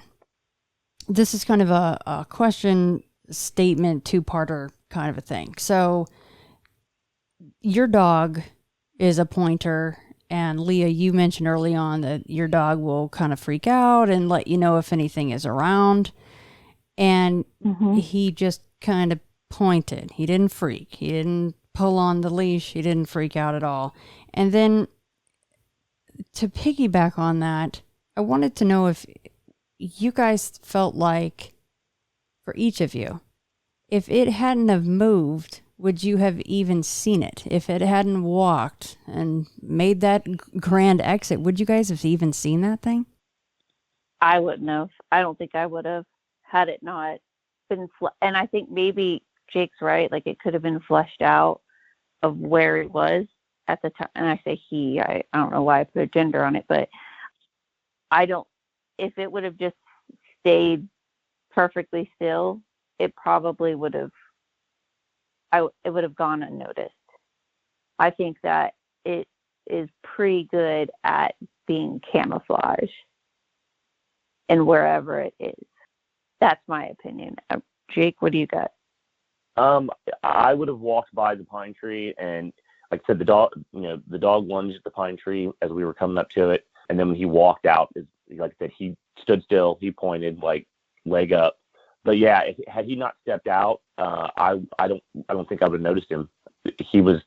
this is kind of a question statement, two-parter kind of a thing. So your dog is a pointer, and Leah, you mentioned early on that your dog will kind of freak out and let you know if anything is around, and he just kind of pointed. He didn't freak. He didn't pull on the leash. He didn't freak out at all. And then to piggyback on that, I wanted to know if you guys felt like, for each of you, if it hadn't have moved, would you have even seen it? If it hadn't walked and made that grand exit, would you guys have even seen that thing? I wouldn't have. I don't think I would have, had it not been. And I think maybe Jake's right. Like, it could have been fleshed out of where it was at the time. And I say he, I don't know why I put a gender on it, but if it would have just stayed perfectly still, it probably would have, it would have gone unnoticed. I think that it is pretty good at being camouflage. and wherever it is. That's my opinion. Jake, what do you got? I would have walked by the pine tree, and like I said, the dog lunged at the pine tree as we were coming up to it, and then when he walked out, like I said, he stood still, he pointed, like leg up. But yeah, had he not stepped out, I don't think I would have noticed him. He was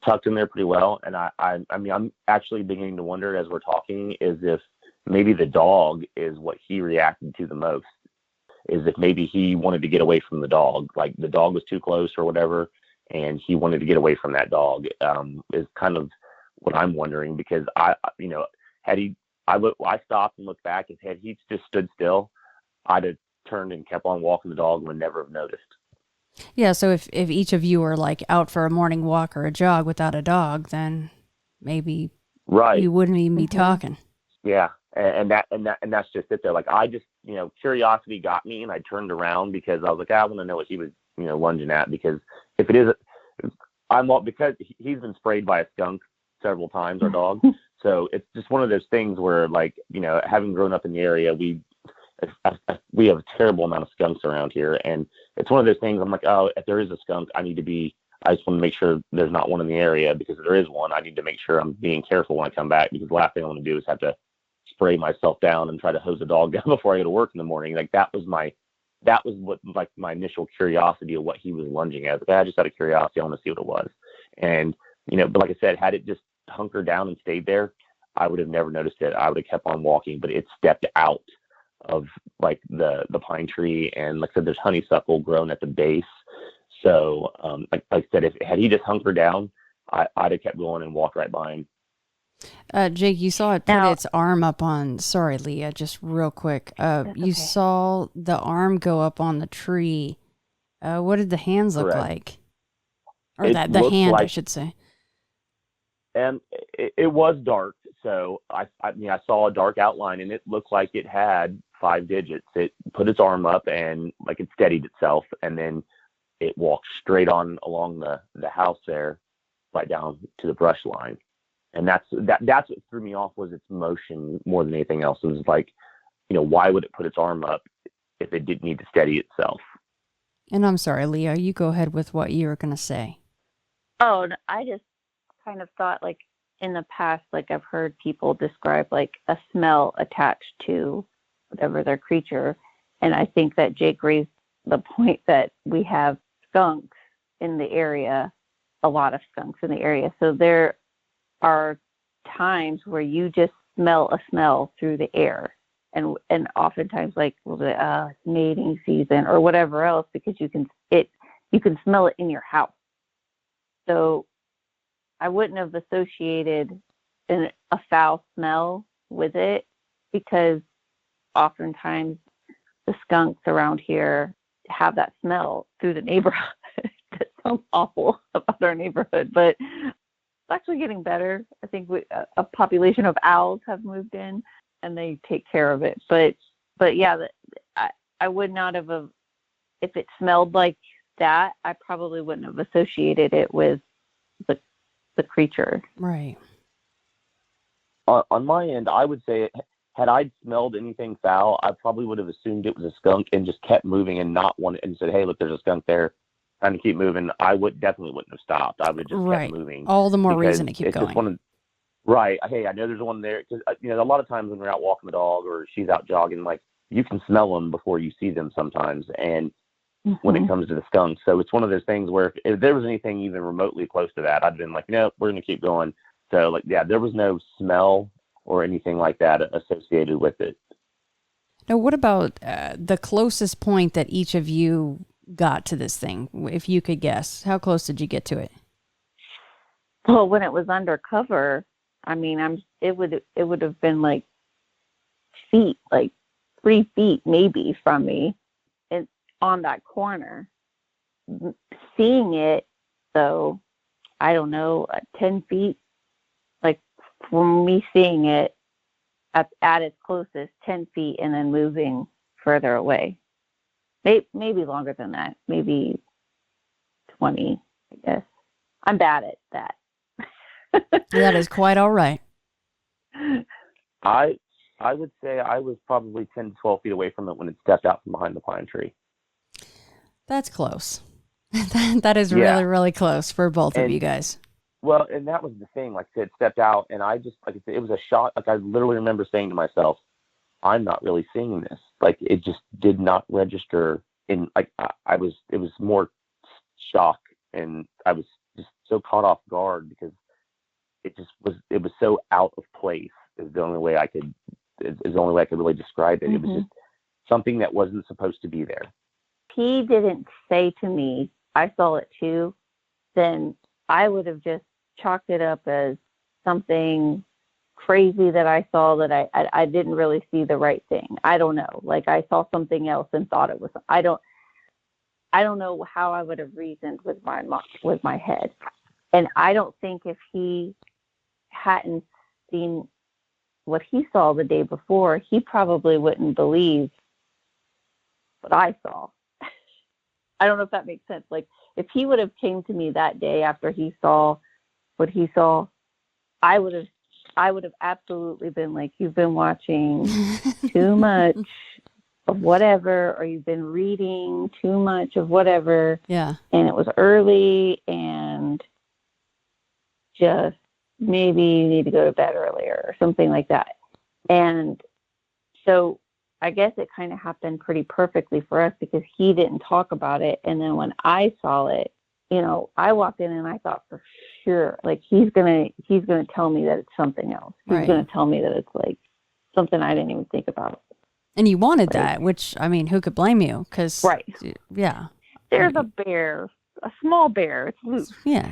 tucked in there pretty well, and I mean, I'm actually beginning to wonder as we're talking, is if maybe the dog is what he reacted to the most. Is if maybe he wanted to get away from the dog, like the dog was too close or whatever, and he wanted to get away from that dog, is kind of what I'm wondering, because I stopped and looked back, and had he just stood still, I'd have turned and kept on walking the dog and would never have noticed. Yeah, so if each of you were like out for a morning walk or a jog without a dog, then maybe you wouldn't even be talking. Yeah. And that's just it there. Like I just, curiosity got me, and I turned around because I was like, I want to know what he was, lunging at, because if it is, because he's been sprayed by a skunk several times, our dog. So it's just one of those things where, like, having grown up in the area, we have a terrible amount of skunks around here. And it's one of those things I'm like, oh, if there is a skunk, I just want to make sure there's not one in the area, because if there is one, I need to make sure I'm being careful when I come back, because the last thing I want to do is have to spray myself down and try to hose the dog down before I go to work in the morning. Like that was what like my initial curiosity of what he was lunging at. Like, I just out of curiosity, I want to see what it was. And, but like I said, had it just hunkered down and stayed there, I would have never noticed it. I would have kept on walking, but it stepped out of like the pine tree. And like I said, there's honeysuckle grown at the base. So, like I said, had he just hunkered down, I'd have kept going and walked right by him. Jake, you saw it put its arm up on, sorry, Leah, just real quick. You saw the arm go up on the tree. What did the hands look like? Or the hand, I should say. And it was dark. So I saw a dark outline, and it looked like it had 5 digits. It put its arm up and like it steadied itself, and then it walked straight on along the house there, right down to the brush line. And that's what threw me off, was its motion more than anything else. It was like, why would it put its arm up if it didn't need to steady itself? And I'm sorry, Leah, you go ahead with what you were going to say. Oh, I just kind of thought, like, in the past, like I've heard people describe like a smell attached to whatever their creature. And I think that Jake raised the point that we have skunks in the area, a lot of skunks in the area. So there are times where you just smell a smell through the air, and oftentimes like mating season or whatever else, because you can smell it in your house. So I wouldn't have associated a foul smell with it, because oftentimes the skunks around here have that smell through the neighborhood. That sounds awful about our neighborhood, but it's actually getting better. I think a population of owls have moved in, and they take care of it. But yeah, I would not have, if it smelled like that, I probably wouldn't have associated it with the creature. Right. On my end, I would say, had I smelled anything foul, I probably would have assumed it was a skunk and just kept moving and and said, hey, look, there's a skunk there. Time to keep moving. I definitely wouldn't have stopped. I would have just kept moving. All the more reason to keep going. Right. Hey, I know there's one there. Because, a lot of times when we're out walking the dog or she's out jogging, like, you can smell them before you see them sometimes. And when it comes to the skunks. So it's one of those things where if there was anything even remotely close to that, I'd been like, no, we're going to keep going. So, like, yeah, there was no smell or anything like that associated with it. Now, what about the closest point that each of you got to this thing? If you could guess, how close did you get to it? Well, when it was undercover, I mean, it would have been like feet, like 3 feet maybe from me, and on that corner. Seeing it, though, I don't know, 10 feet. Like, from me seeing it at its closest, 10 feet, and then moving further away. Maybe longer than that. Maybe 20, I guess. I'm bad at that. That is quite all right. I I would say I was probably 10 to 12 feet away from it when it stepped out from behind the pine tree. That's close. That is really, really close for both of you guys. Well, and that was the thing. Like I said, it stepped out, and I just, like I said, it was a shock. Like I literally remember saying to myself, I'm not really seeing this. Like it just did not register in, like it was more shock, and I was just so caught off guard because it was so out of place is the only way I could really describe it. It was just something that wasn't supposed to be there. He didn't say to me, I saw it too, then I would have just chalked it up as something crazy that I saw that I didn't really see the right thing. I don't know. Like I saw something else and thought it was, I don't know how I would have reasoned with my head. And I don't think if he hadn't seen what he saw the day before, he probably wouldn't believe what I saw. I don't know if that makes sense. Like if he would have came to me that day after he saw what he saw, I would have absolutely been like, you've been watching too much of whatever, or you've been reading too much of whatever. Yeah. And it was early, and just maybe you need to go to bed earlier or something like that. And so I guess it kind of happened pretty perfectly for us because he didn't talk about it. And then when I saw it, you know, I walked in and I thought for sure, like he's gonna tell me that it's something else. He's gonna tell me that it's like something I didn't even think about. And you wanted that, which, I mean, who could blame you? Because, yeah. There's a bear, a small bear. It's loose. Yeah.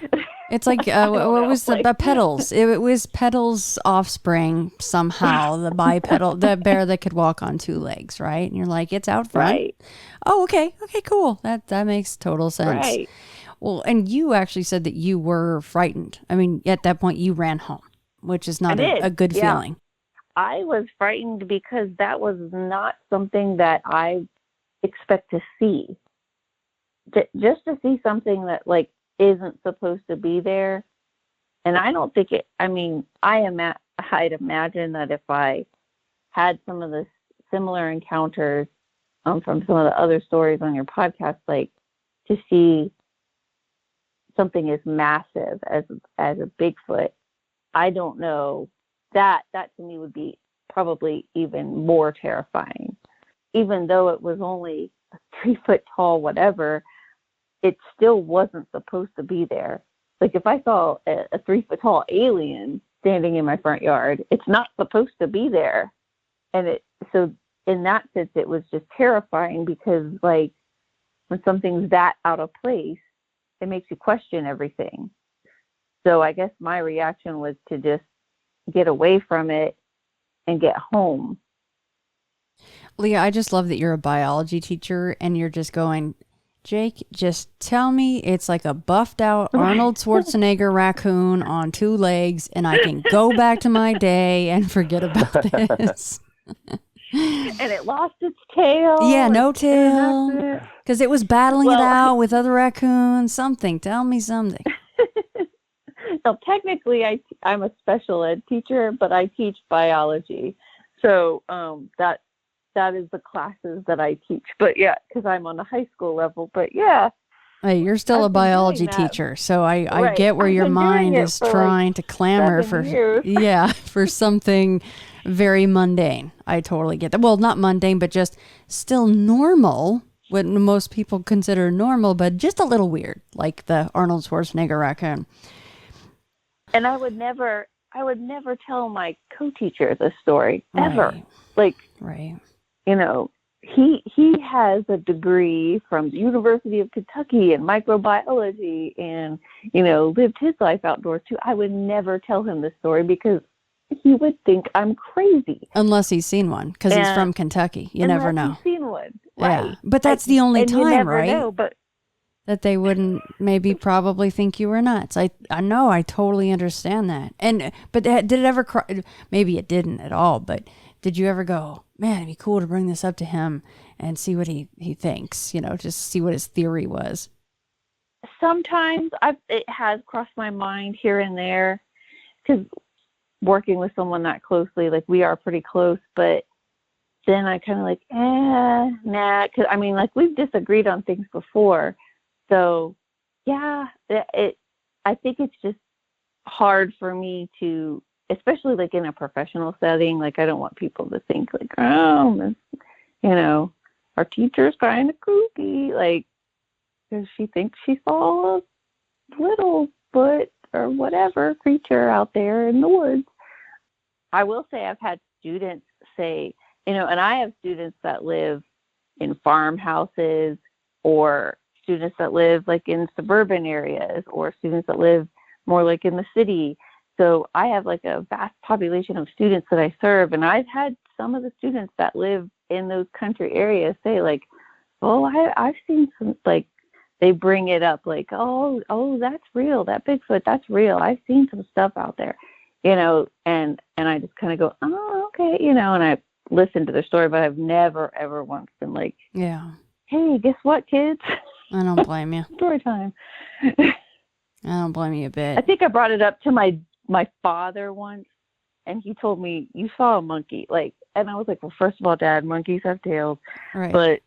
It's like, what was the Petals? It was Petals' offspring somehow, the bipedal, the bear that could walk on two legs, right? And you're like, it's out front. Right. Oh, okay. Okay, cool. That makes total sense. Right. Well, and you actually said that you were frightened. I mean, at that point, you ran home, which is not a good feeling. I was frightened because that was not something that I expect to see. Just to see something that like isn't supposed to be there. And I don't think it, I mean, I'd imagine that if I had some of the similar encounters from some of the other stories on your podcast, like to see something as massive as a Bigfoot, I don't know. That to me would be probably even more terrifying. Even though it was only a 3 foot tall whatever, it still wasn't supposed to be there. Like if I saw a 3 foot tall alien standing in my front yard, it's not supposed to be there. And so in that sense, it was just terrifying because like when something's that out of place, it makes you question everything. So I guess my reaction was to just get away from it and get home. Leah, I just love that you're a biology teacher and you're just going, Jake, just tell me it's like a buffed out Arnold Schwarzenegger raccoon on 2 legs and I can go back to my day and forget about this. And it lost its tail. Yeah, no tail. Because it was battling it out with other raccoons. Something. Tell me something. Well, technically, I'm a special ed teacher, but I teach biology. So that is the classes that I teach. But yeah, because I'm on the high school level. But yeah. Hey, you're still a biology teacher, so I get where your mind is trying to clamor for something very mundane. I totally get that. Well, not mundane, but just still normal, what most people consider normal, but just a little weird, like the Arnold Schwarzenegger raccoon. And I would never tell my co-teacher this story ever. Right. You know, he has a degree from the University of Kentucky in microbiology and, you know, lived his life outdoors too. I would never tell him this story because he would think I'm crazy. Unless he's seen one, because he's from Kentucky. You never know. He's seen one, right? Yeah. But that's the only time, right? Know, but that they wouldn't maybe probably think you were nuts. I know, I totally understand that. But did it ever, maybe it didn't at all, but did you ever go, man, it'd be cool to bring this up to him and see what he thinks, you know, just see what his theory was? Sometimes it has crossed my mind here and there because working with someone that closely. Like, we are pretty close, but then I kind of like, nah. Cause I mean, like, we've disagreed on things before. So yeah, I think it's just hard for me to, especially like in a professional setting. Like, I don't want people to think like, oh, you know, our teacher's kind of kooky. Like, because she thinks she saw a Littlefoot or whatever creature out there in the woods. I will say I've had students say, you know, and I have students that live in farmhouses, or students that live like in suburban areas, or students that live more like in the city. So I have like a vast population of students that I serve, and I've had some of the students that live in those country areas say like, oh, I've seen some, like, they bring it up like, oh, that's real. That Bigfoot, that's real. I've seen some stuff out there, you know, and I just kind of go, oh, okay, you know, and I listen to their story, but I've never, ever once been like, yeah, hey, guess what, kids? I don't blame you. Story time. I don't blame you a bit. I think I brought it up to my father once, and he told me, you saw a monkey. Like, and I was like, well, first of all, Dad, monkeys have tails. Right. But,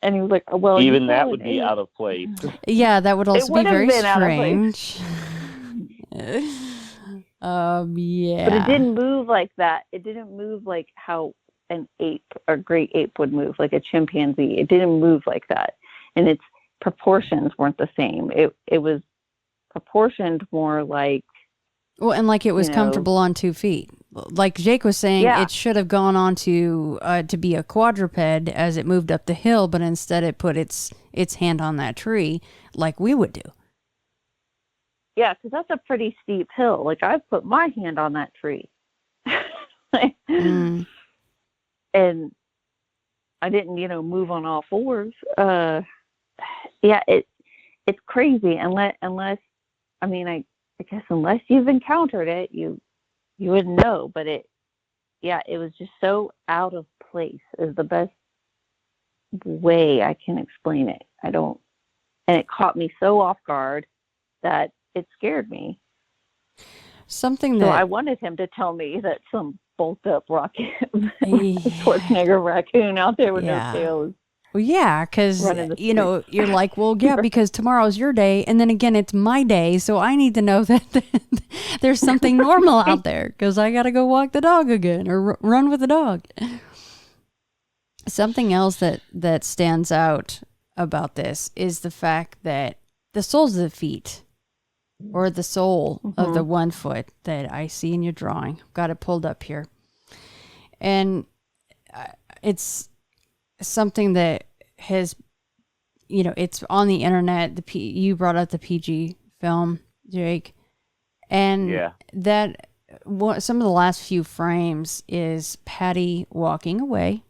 and he was like, well, even that would be out of place. Yeah, that would also be very strange. Yeah. But it didn't move like that. It didn't move like how an ape or great ape would move, like a chimpanzee. It didn't move like that. And its proportions weren't the same. It was proportioned more like, well, and like it was comfortable on 2 feet. Like Jake was saying, it should have gone on to be a quadruped as it moved up the hill, but instead it put its hand on that tree like we would do. Yeah, because that's a pretty steep hill. Like, I've put my hand on that tree. And I didn't, move on all fours. Yeah, it's crazy. Unless, I mean, I guess unless you've encountered it, you wouldn't know. But it was just so out of place is the best way I can explain it. And it caught me so off guard that it scared me. So I wanted him to tell me that some bulked up Schwarzenegger raccoon out there with no tail. Well, yeah, because, you're like, well, yeah, because tomorrow's your day, and then again, it's my day, so I need to know that there's something normal out there, because I got to go walk the dog again, or run with the dog. Something else that stands out about this is the fact that the soles of the feet, or the sole of the 1 foot that I see in your drawing, I've got it pulled up here, and it's something that has, it's on the internet. You brought up the PG film, Jake, and that some of the last few frames is Patty walking away,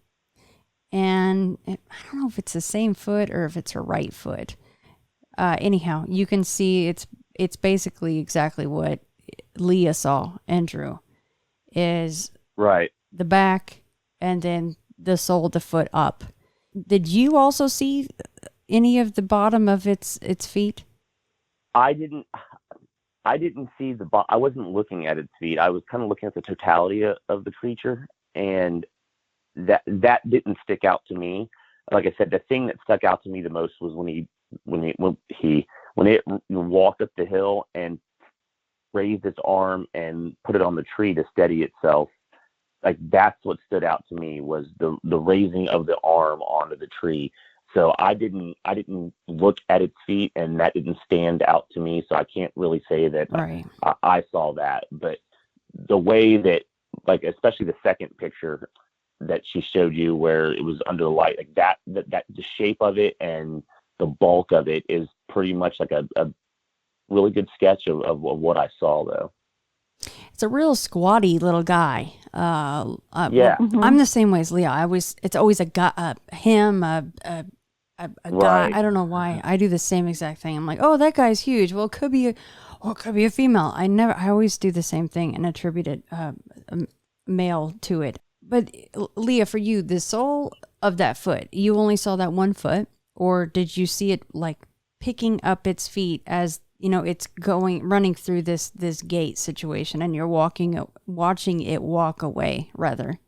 and I don't know if it's the same foot or if it's her right foot. Anyhow, you can see it's basically exactly what Leah saw and drew, is right the back and then the sole of the foot up. Did you also see any of the bottom of its feet? I didn't see I wasn't looking at its feet. I was kind of looking at the totality of the creature, and that didn't stick out to me. Like I said, the thing that stuck out to me the most was when it walked up the hill and raised its arm and put it on the tree to steady itself. Like, that's what stood out to me, was the raising of the arm onto the tree. So I didn't look at its feet, and that didn't stand out to me. So I can't really say that I saw that. But the way that, like, especially the second picture that she showed you where it was under the light, like that the shape of it and the bulk of it is pretty much like a really good sketch of what I saw, though. It's a real squatty little guy. Yeah. I'm the same way as Leah. It's always a guy, a guy. I don't know why. I do the same exact thing. I'm like, oh, that guy's huge. Well, it could be a female. I always do the same thing and attribute it, a male to it. But Leah, for you, the sole of that foot, you only saw that 1 foot, or did you see it like picking up its feet as it's running through this gate situation, and you're watching it walk away, rather.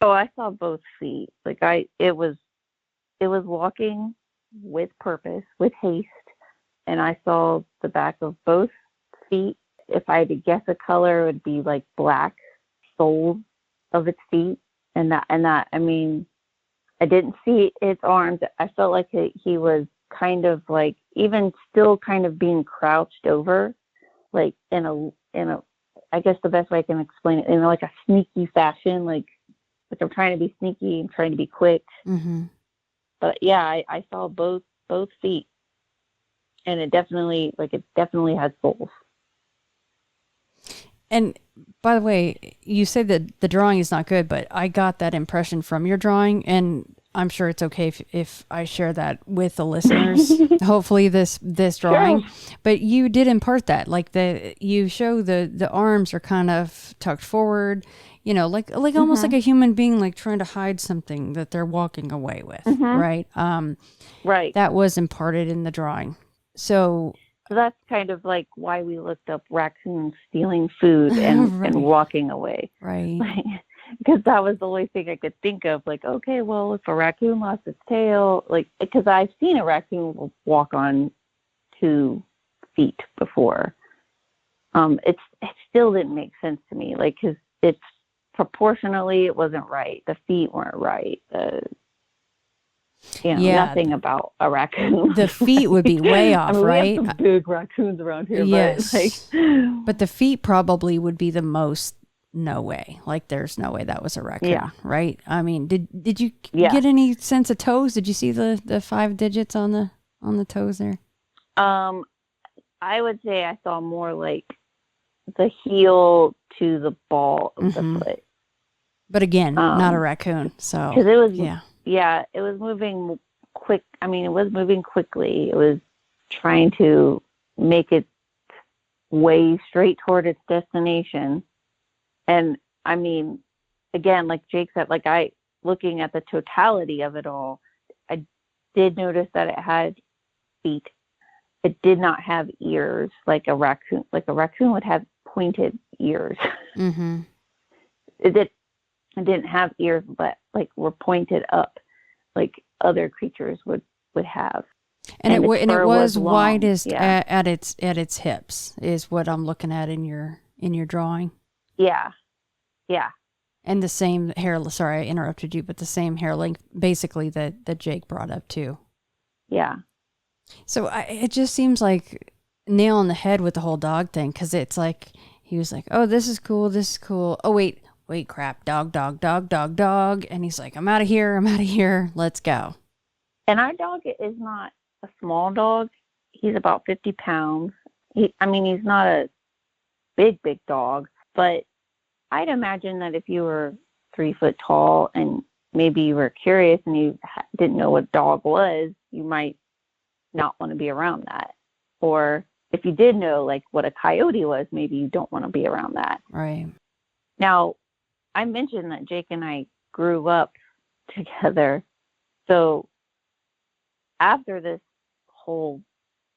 Oh, I saw both feet. Like it was walking with purpose, with haste, and I saw the back of both feet. If I had to guess a color, it would be like black soles of its feet, and that. I mean, I didn't see its arms. I felt like he was kind of like, even still kind of being crouched over, like in a I guess the best way I can explain it, in like a sneaky fashion, like I'm trying to be sneaky and trying to be quick. Mm-hmm. But yeah, I saw both feet, and it definitely has soles. And by the way, you say that the drawing is not good, but I got that impression from your drawing, and I'm sure it's okay if I share that with the listeners. Hopefully this drawing, sure. But you did impart that, like you show the arms are kind of tucked forward, like mm-hmm. almost like a human being, like trying to hide something that they're walking away with, mm-hmm. right? Right. That was imparted in the drawing. So that's kind of like why we looked up raccoons stealing food and, right. and walking away. Right. Because that was the only thing I could think of. Like, okay, well, if a raccoon lost its tail, like, because I've seen a raccoon walk on 2 feet before. It still didn't make sense to me. Like, because it's proportionally, it wasn't right. The feet weren't right. Nothing about a raccoon. The feet would be way off, right? We have some big raccoons around here. Yes. But the feet probably would be the most no way. Like, there's no way that was a raccoon, right? I mean, did you get any sense of toes? Did you see the 5 digits on the toes there? I would say I saw more like the heel to the ball of mm-hmm. the foot. But again, not a raccoon. So because it was it was moving quick. I mean, it was moving quickly. It was trying to make its way straight toward its destination. And I mean, again, like Jake said, like looking at the totality of it all, I did notice that it had feet. It did not have ears like a raccoon. Like a raccoon would have pointed ears. Mm-hmm. It didn't have ears, but like were pointed up, like other creatures would have. And it was widest at its hips is what I'm looking at in your drawing. Yeah. And the same hair. Sorry, I interrupted you, but the same hair length, basically that Jake brought up too. Yeah. So it just seems like nail on the head with the whole dog thing, because it's like he was like, "Oh, this is cool. Oh, wait, crap, dog," and he's like, I'm out of here. Let's go." And our dog is not a small dog. He's about 50 pounds. He's not a big dog, but I'd imagine that if you were 3 foot tall and maybe you were curious and you didn't know what dog was, you might not want to be around that. Or if you did know like what a coyote was, maybe you don't want to be around that. Right. Now, I mentioned that Jake and I grew up together. So after this whole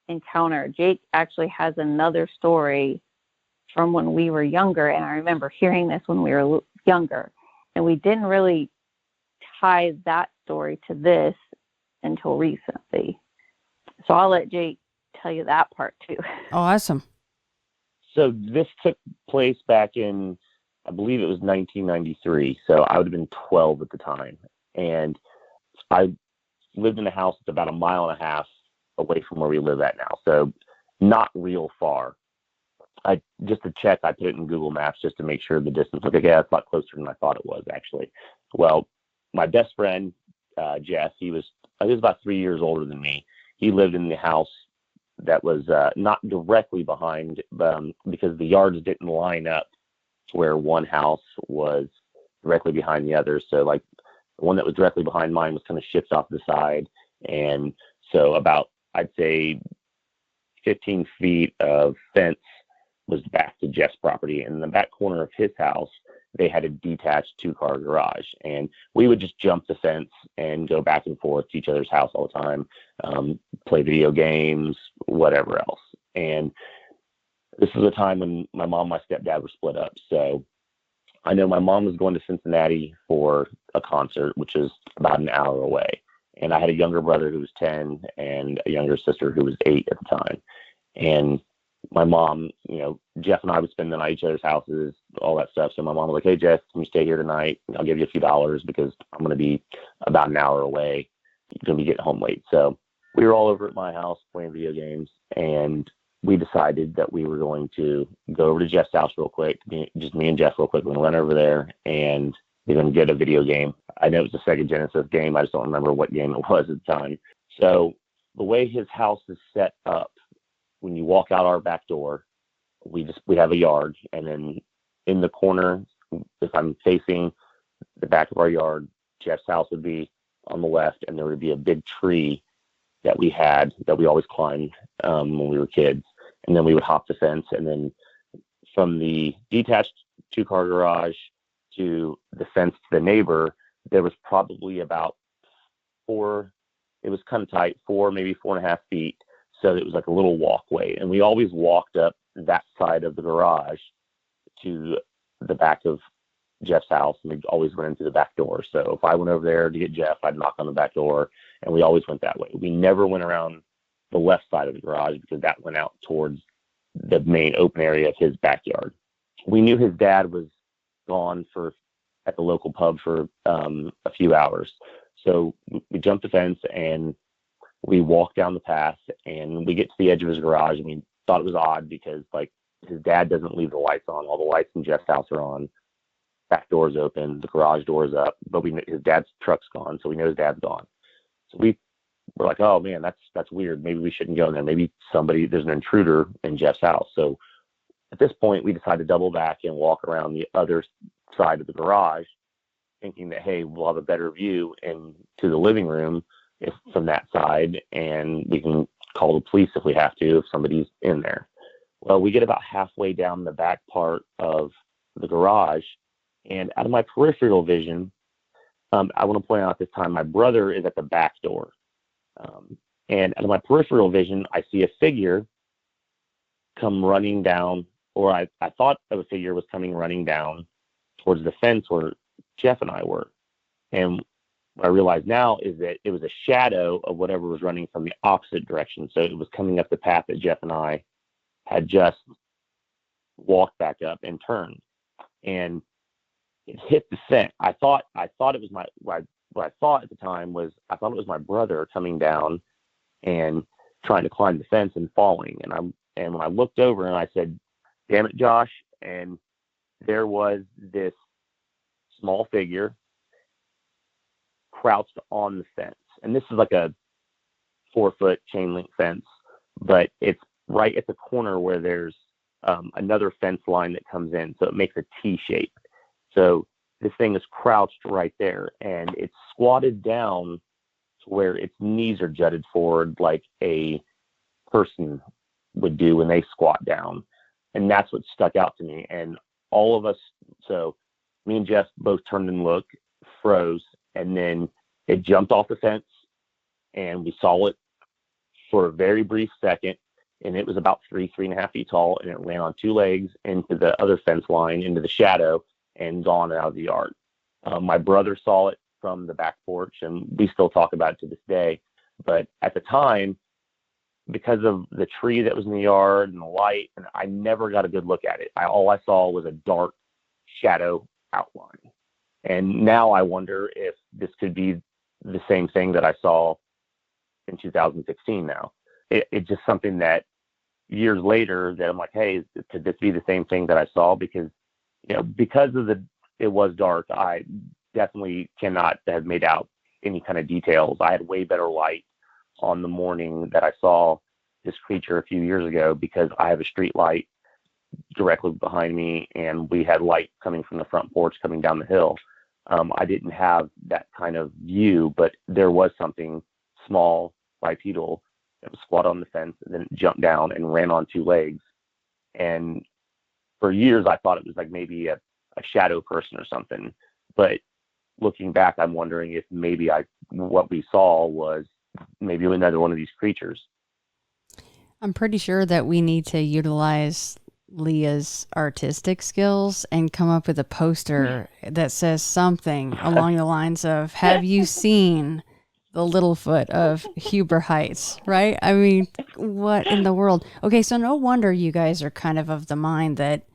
encounter, Jake actually has another story from when we were younger. And I remember hearing this when we were younger. And we didn't really tie that story to this until recently. So I'll let Jake tell you that part too. Awesome. So this took place back in, I believe it was 1993. So I would have been 12 at the time. And I lived in a house that's about 1.5 miles away from where we live at now. So not real far. Just to check, I put it in Google Maps just to make sure the distance. Okay, yeah, it's a lot closer than I thought it was, actually. Well, my best friend, Jeff, he was about 3 years older than me. He lived in the house that was not directly behind, because the yards didn't line up to where one house was directly behind the other. So, like, the one that was directly behind mine was kind of shifted off the side. And so about, I'd say, 15 feet of fence was back to Jeff's property. And in the back corner of his house, they had a detached 2-car garage, and we would just jump the fence and go back and forth to each other's house all the time, play video games, whatever else. And this was a time when my mom and my stepdad were split up. So I know my mom was going to Cincinnati for a concert, which is about an hour away. And I had a younger brother who was 10 and a younger sister who was 8 at the time. And my mom, Jeff and I would spend the night at each other's houses, all that stuff. So my mom was like, "Hey, Jeff, can you stay here tonight? I'll give you a few dollars because I'm going to be about an hour away. You're going to be getting home late." So we were all over at my house playing video games, and we decided that we were going to go over to Jeff's house real quick, just me and Jeff real quick. We're going to run over there, and we're going to get a video game. I know it was a Sega Genesis game. I just don't remember what game it was at the time. So the way his house is set up, when you walk out our back door, we have a yard, and then in the corner, if I'm facing the back of our yard, Jeff's house would be on the left, and there would be a big tree that we always climbed when we were kids. And then we would hop the fence, and then from the detached 2-car garage to the fence to the neighbor, there was probably about it was kind of tight, 4, maybe 4.5 feet. So it was like a little walkway, and we always walked up that side of the garage to the back of Jeff's house, and we always went into the back door. So if I went over there to get Jeff, I'd knock on the back door, and we always went that way. We never went around the left side of the garage because that went out towards the main open area of his backyard. We knew his dad was gone at the local pub for a few hours. So we jumped the fence, and we walked down the path, and we get to the edge of his garage, and we thought it was odd because, like, his dad doesn't leave the lights on. All the lights in Jeff's house are on. Back door's open. The garage door's up. But his dad's truck's gone, so we know his dad's gone. So we're like, "Oh, man, that's weird. Maybe we shouldn't go in there. Maybe there's an intruder in Jeff's house." So at this point, we decided to double back and walk around the other side of the garage, thinking that, hey, we'll have a better view into the living room from that side, and we can call the police if we have to, if somebody's in there. Well, we get about halfway down the back part of the garage, and out of my peripheral vision, I want to point out at this time, my brother is at the back door. And out of my peripheral vision, I see a figure come running down, or I thought a figure was coming running down towards the fence where Jeff and I were. And what I realize now is that it was a shadow of whatever was running from the opposite direction. So it was coming up the path that Jeff and I had just walked back up and turned. And it hit the fence. I thought it was what I thought at the time was, I thought it was my brother coming down and trying to climb the fence and falling. And when I looked over, and I said, "Damn it, Josh." And there was this small figure crouched on the fence. And this is like a 4-foot chain link fence, but it's right at the corner where there's another fence line that comes in. So it makes a T shape. So this thing is crouched right there, and it's squatted down to where its knees are jutted forward like a person would do when they squat down. And that's what stuck out to me. And all of us, so me and Jeff both turned and looked, froze, and then it jumped off the fence, and we saw it for a very brief second, and it was about 3.5 feet tall, and it ran on 2 legs into the other fence line, into the shadow, and gone out of the yard. My brother saw it from the back porch, and we still talk about it to this day. But at the time, because of the tree that was in the yard and the light, and I never got a good look at it. All I saw was a dark shadow outline. And now I wonder if this could be the same thing that I saw in 2016 now. It's just something that years later that I'm like, hey, could this be the same thing that I saw? Because, because of it was dark, I definitely cannot have made out any kind of details. I had way better light on the morning that I saw this creature a few years ago, because I have a street light directly behind me, and we had light coming from the front porch coming down the hill. I didn't have that kind of view, but there was something small, bipedal, that was squat on the fence and then jumped down and ran on 2 legs. And for years, I thought it was like maybe a a shadow person or something. But looking back, I'm wondering if maybe what we saw was maybe another one of these creatures. I'm pretty sure that we need to utilize Leah's artistic skills and come up with a poster that says something along the lines of, have you seen the Littlefoot of Huber Heights, right? I mean, what in the world? Okay, so no wonder you guys are kind of the mind that,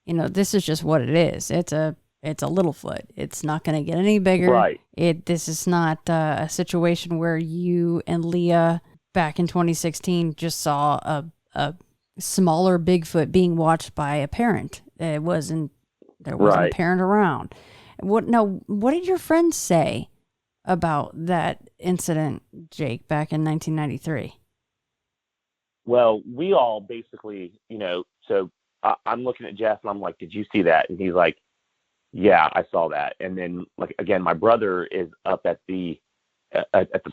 you know, this is just what it is. It's a Littlefoot. It's not going to get any bigger. Right. This is not a situation where you and Leah back in 2016 just saw a smaller Bigfoot being watched by a parent. There wasn't a parent around. What did your friends say about that incident, Jake, back in 1993? Well, we all basically, you know, so I'm looking at Jeff and I'm like, did you see that? And he's like, yeah, I saw that. And then, like, again, my brother is up at the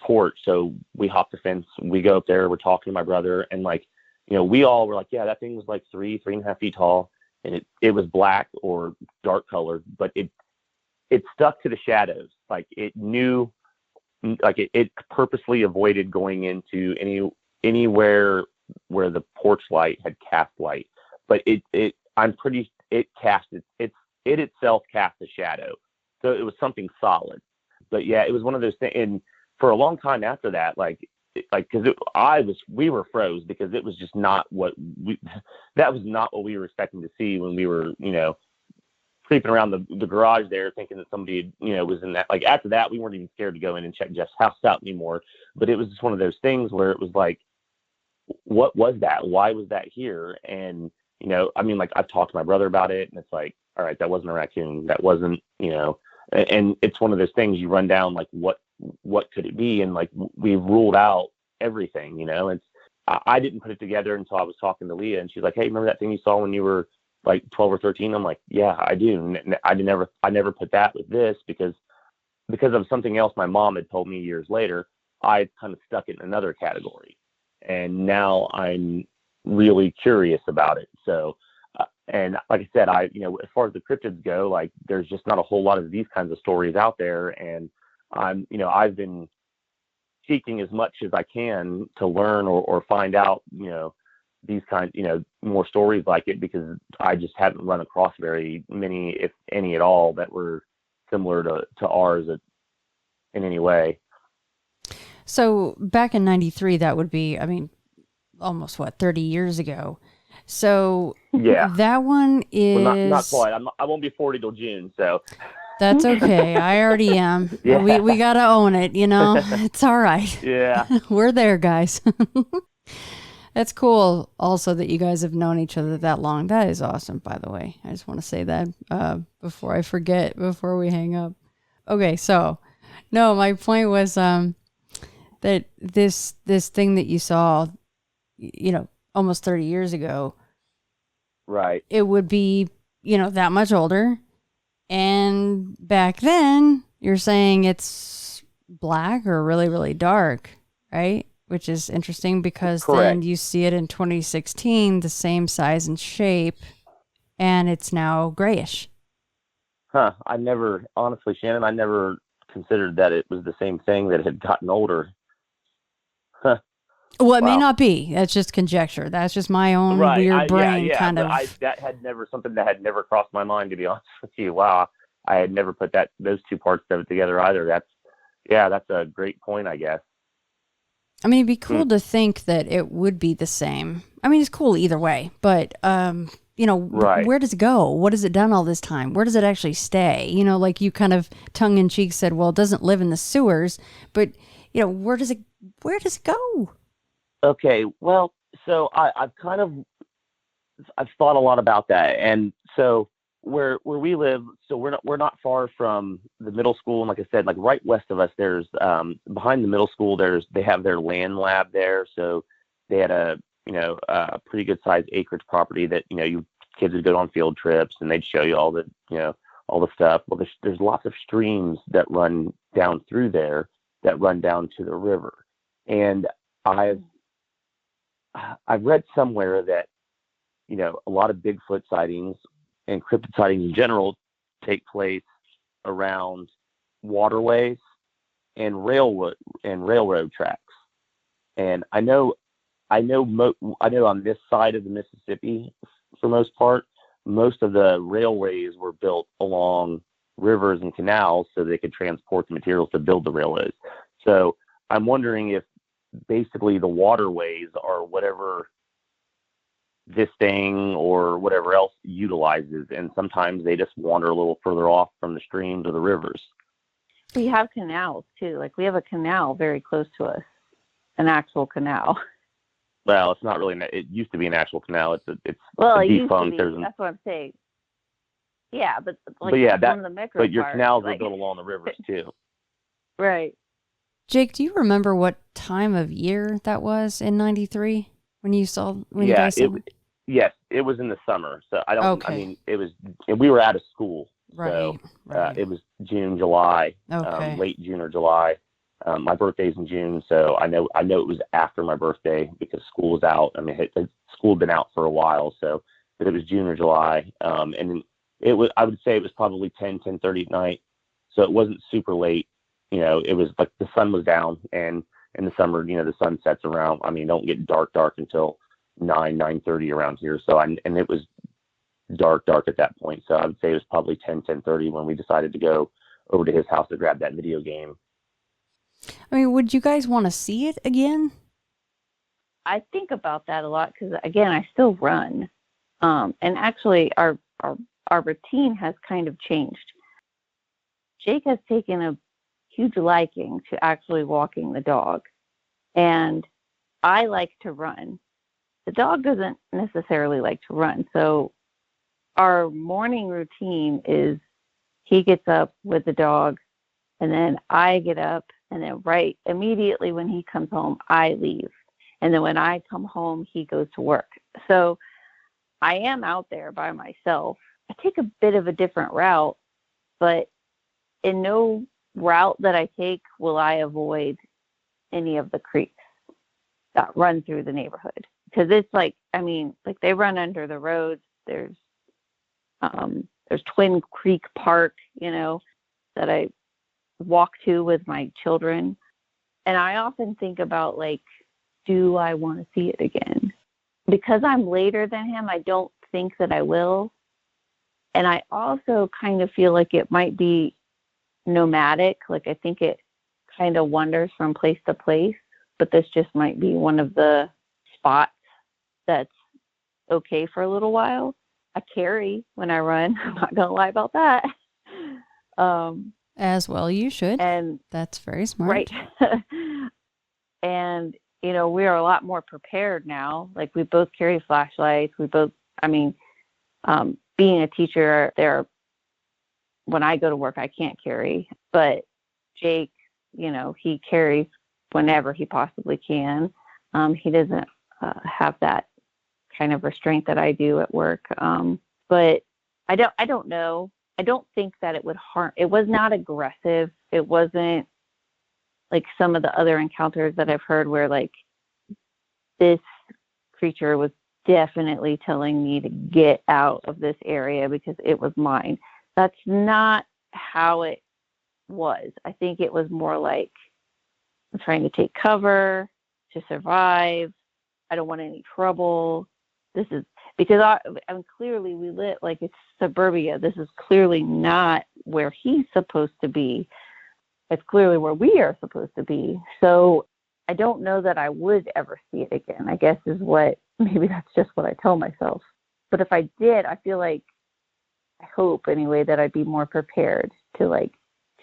porch, so we hop the fence, we go up there, we're talking to my brother, and, like, you know, we all were like, yeah, that thing was like 3.5 feet tall, and it was black or dark colored, but it stuck to the shadows. Like, it knew, like, it purposely avoided going into anywhere where the porch light had cast light, but it itself cast a shadow. So it was something solid. But yeah, it was one of those things. And for a long time after that, we were froze, because it was just not that was not what we were expecting to see when we were, you know, creeping around the garage there, thinking that somebody, you know, was in that. Like, after that, we weren't even scared to go in and check Jeff's house out anymore. But it was just one of those things where it was like, what was that? Why was that here? And, you know, I mean, like, I've talked to my brother about it, and it's like, all right, that wasn't a raccoon. That wasn't, you know, and it's one of those things you run down, like, what could it be? And, like, we ruled out everything, you know. I didn't put it together until I was talking to Leah, and she's like, hey, remember that thing you saw when you were like 12 or 13? I'm like, yeah, I do. I never put that with this, because of something else my mom had told me years later. I kind of stuck it in another category, and now I'm really curious about it. So, and like I said, you know, as far as the cryptids go, like, there's just not a whole lot of these kinds of stories out there. And I've been seeking as much as I can to learn or find out, you know, these kinds, you know, more stories like it, because I just haven't run across very many, if any at all, that were similar to ours in any way. So back in 93, that would be, I mean, almost 30 years ago. So yeah, that one is not quite. I won't be 40 till June, so that's okay. I already am. Yeah. We gotta own it, you know. It's all right. Yeah, we're there, guys. That's cool. Also, that you guys have known each other that long. That is awesome, by the way. I just want to say that before I forget, before we hang up. Okay, so no, my point was that this thing that you saw, you know, almost 30 years ago, right, it would be, you know, that much older. And back then, you're saying it's black or really, really dark, right? Which is interesting, because correct. Then you see it in 2016, the same size and shape, and it's now grayish. Honestly, Shannon, I never considered that it was the same thing, that it had gotten older. Well, it may not be. That's just conjecture. That's just my own weird brain kind of. That had never crossed my mind, to be honest with you. Wow, I had never put those two parts of it together either. That's a great point, I guess. I mean, it'd be cool to think that it would be the same. I mean, it's cool either way, but you know, where does it go? What has it done all this time? Where does it actually stay? You know, like you kind of tongue in cheek said, well, it doesn't live in the sewers, but you know, where does it go? Okay, well, so I've thought a lot about that, and so where we live, so we're not far from the middle school, and like I said, like right west of us, there's behind the middle school, they have their land lab there, so they had a pretty good sized acreage property that, you know, you kids would go on field trips and they'd show you all the, you know, all the stuff. Well, there's lots of streams that run down through there that run down to the river, and I've read somewhere that, you know, a lot of Bigfoot sightings and cryptid sightings in general take place around waterways and railroad tracks. And I know on this side of the Mississippi, for most part, most of the railways were built along rivers and canals so they could transport the materials to build the railroads. So I'm wondering if basically the waterways are whatever this thing or whatever else utilizes, and sometimes they just wander a little further off from the streams or the rivers. We have canals too. Like, we have a canal very close to us, an actual canal. Well, it's not really. It used to be an actual canal. It's well, defunct. That's what I'm saying. Yeah, but like, but yeah, one of the micro but your parts, canals like, are built along the rivers too. Right. Jake, do you remember what time of year that was in '93 when you guys saw? Yes, it was in the summer. So I don't. Okay. I mean, it was. We were out of school, right, so right. it was June, July, okay. Late June or July. My birthday's in June, so I know it was after my birthday because school was out. I mean, school had been out for a while, so but it was June or July, and it was. I would say it was probably 10:30 at night, so it wasn't super late. You know, it was like the sun was down, and in the summer, you know, the sun sets around. I mean, don't get dark until 9:30 around here. So and it was dark at that point. So I would say it was probably 10:30 when we decided to go over to his house to grab that video game. I mean, would you guys want to see it again? I think about that a lot because, again, I still run, and actually our routine has kind of changed. Jake has taken a huge liking to actually walking the dog, and I like to run. The dog doesn't necessarily like to run, so our morning routine is he gets up with the dog, and then I get up, and then right immediately when he comes home, I leave. And then when I come home, he goes to work. So I am out there by myself. I take a bit of a different route, but in no route that I take will I avoid any of the creeks that run through the neighborhood. Because it's like, I mean, like they run under the roads. There's Twin Creek Park, you know, that I walk to with my children. And I often think about, like, do I want to see it again? Because I'm later than him, I don't think that I will. And I also kind of feel like it might be nomadic. Like, I think it kind of wanders from place to place, but this just might be one of the spots that's okay for a little while. I carry when I run. I'm not going to lie about that. As well you should. And that's very smart. Right. And, you know, we are a lot more prepared now. Like, we both carry flashlights. Being a teacher, when I go to work, I can't carry. But Jake, you know, he carries whenever he possibly can. He doesn't have that kind of restraint that I do at work. But I don't know. I don't think that it would harm. It was not aggressive. It wasn't like some of the other encounters that I've heard where, like, this creature was definitely telling me to get out of this area because it was mine. That's not how it was. I think it was more like, I'm trying to take cover to survive. I don't want any trouble. This is because clearly we live, like, it's suburbia. This is clearly not where he's supposed to be. It's clearly where we are supposed to be. So I don't know that I would ever see it again, I guess maybe that's just what I tell myself. But if I did, I feel like, I hope anyway, that I'd be more prepared to, like,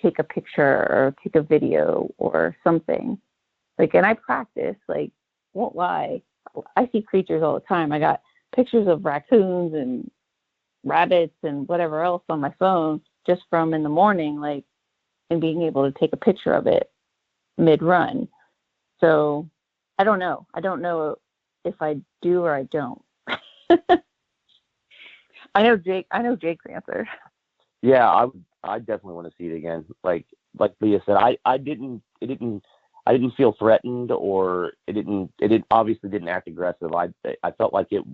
take a picture or take a video or something. Like, and I practice, like, won't lie. I see creatures all the time. I got pictures of raccoons and rabbits and whatever else on my phone just from in the morning, like, and being able to take a picture of it mid-run. So I don't know. I don't know if I do or I don't. I know Jake's answer. Yeah, I definitely want to see it again. Like Leah said, I didn't feel threatened, or it obviously didn't act aggressive. I felt like it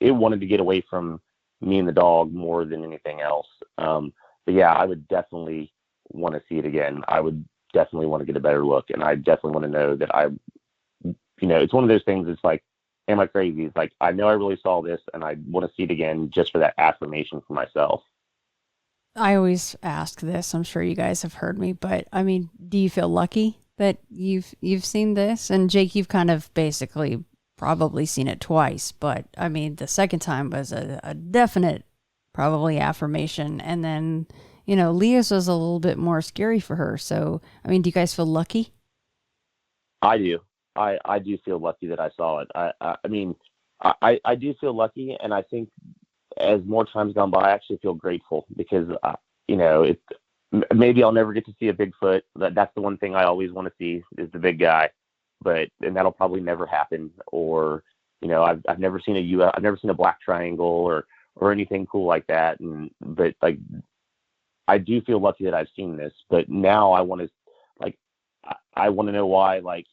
wanted to get away from me and the dog more than anything else. But yeah, I would definitely want to see it again. I would definitely want to get a better look, and I definitely want to know that it's one of those things. It's like, am I crazy? It's like, I know I really saw this, and I want to see it again just for that affirmation for myself. I always ask this. I'm sure you guys have heard me, but I mean, do you feel lucky that you've seen this? And Jake, you've kind of basically probably seen it twice, but I mean, the second time was a definite probably affirmation. And then, Leah's was a little bit more scary for her. So, I mean, do you guys feel lucky? I do. I do feel lucky that I saw it. I do feel lucky, and I think as more time's gone by, I actually feel grateful because, maybe I'll never get to see a Bigfoot. That's the one thing I always want to see is the big guy, and that'll probably never happen. Or, I've never seen I've never seen a black triangle or anything cool like that. But I do feel lucky that I've seen this, but now I want to know why,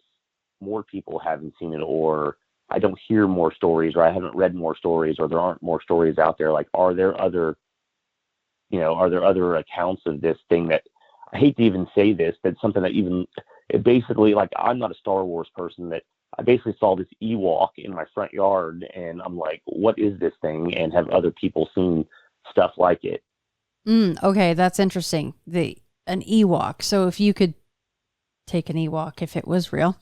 more people haven't seen it, or I don't hear more stories, or I haven't read more stories, or there aren't more stories out there. Are there other accounts of this thing that, I hate to even say this, that's something that it basically, I'm not a Star Wars person, that I basically saw this Ewok in my front yard, and I'm like, what is this thing? And have other people seen stuff like it? Okay, that's interesting. An Ewok. So if you could take an Ewok, if it was real,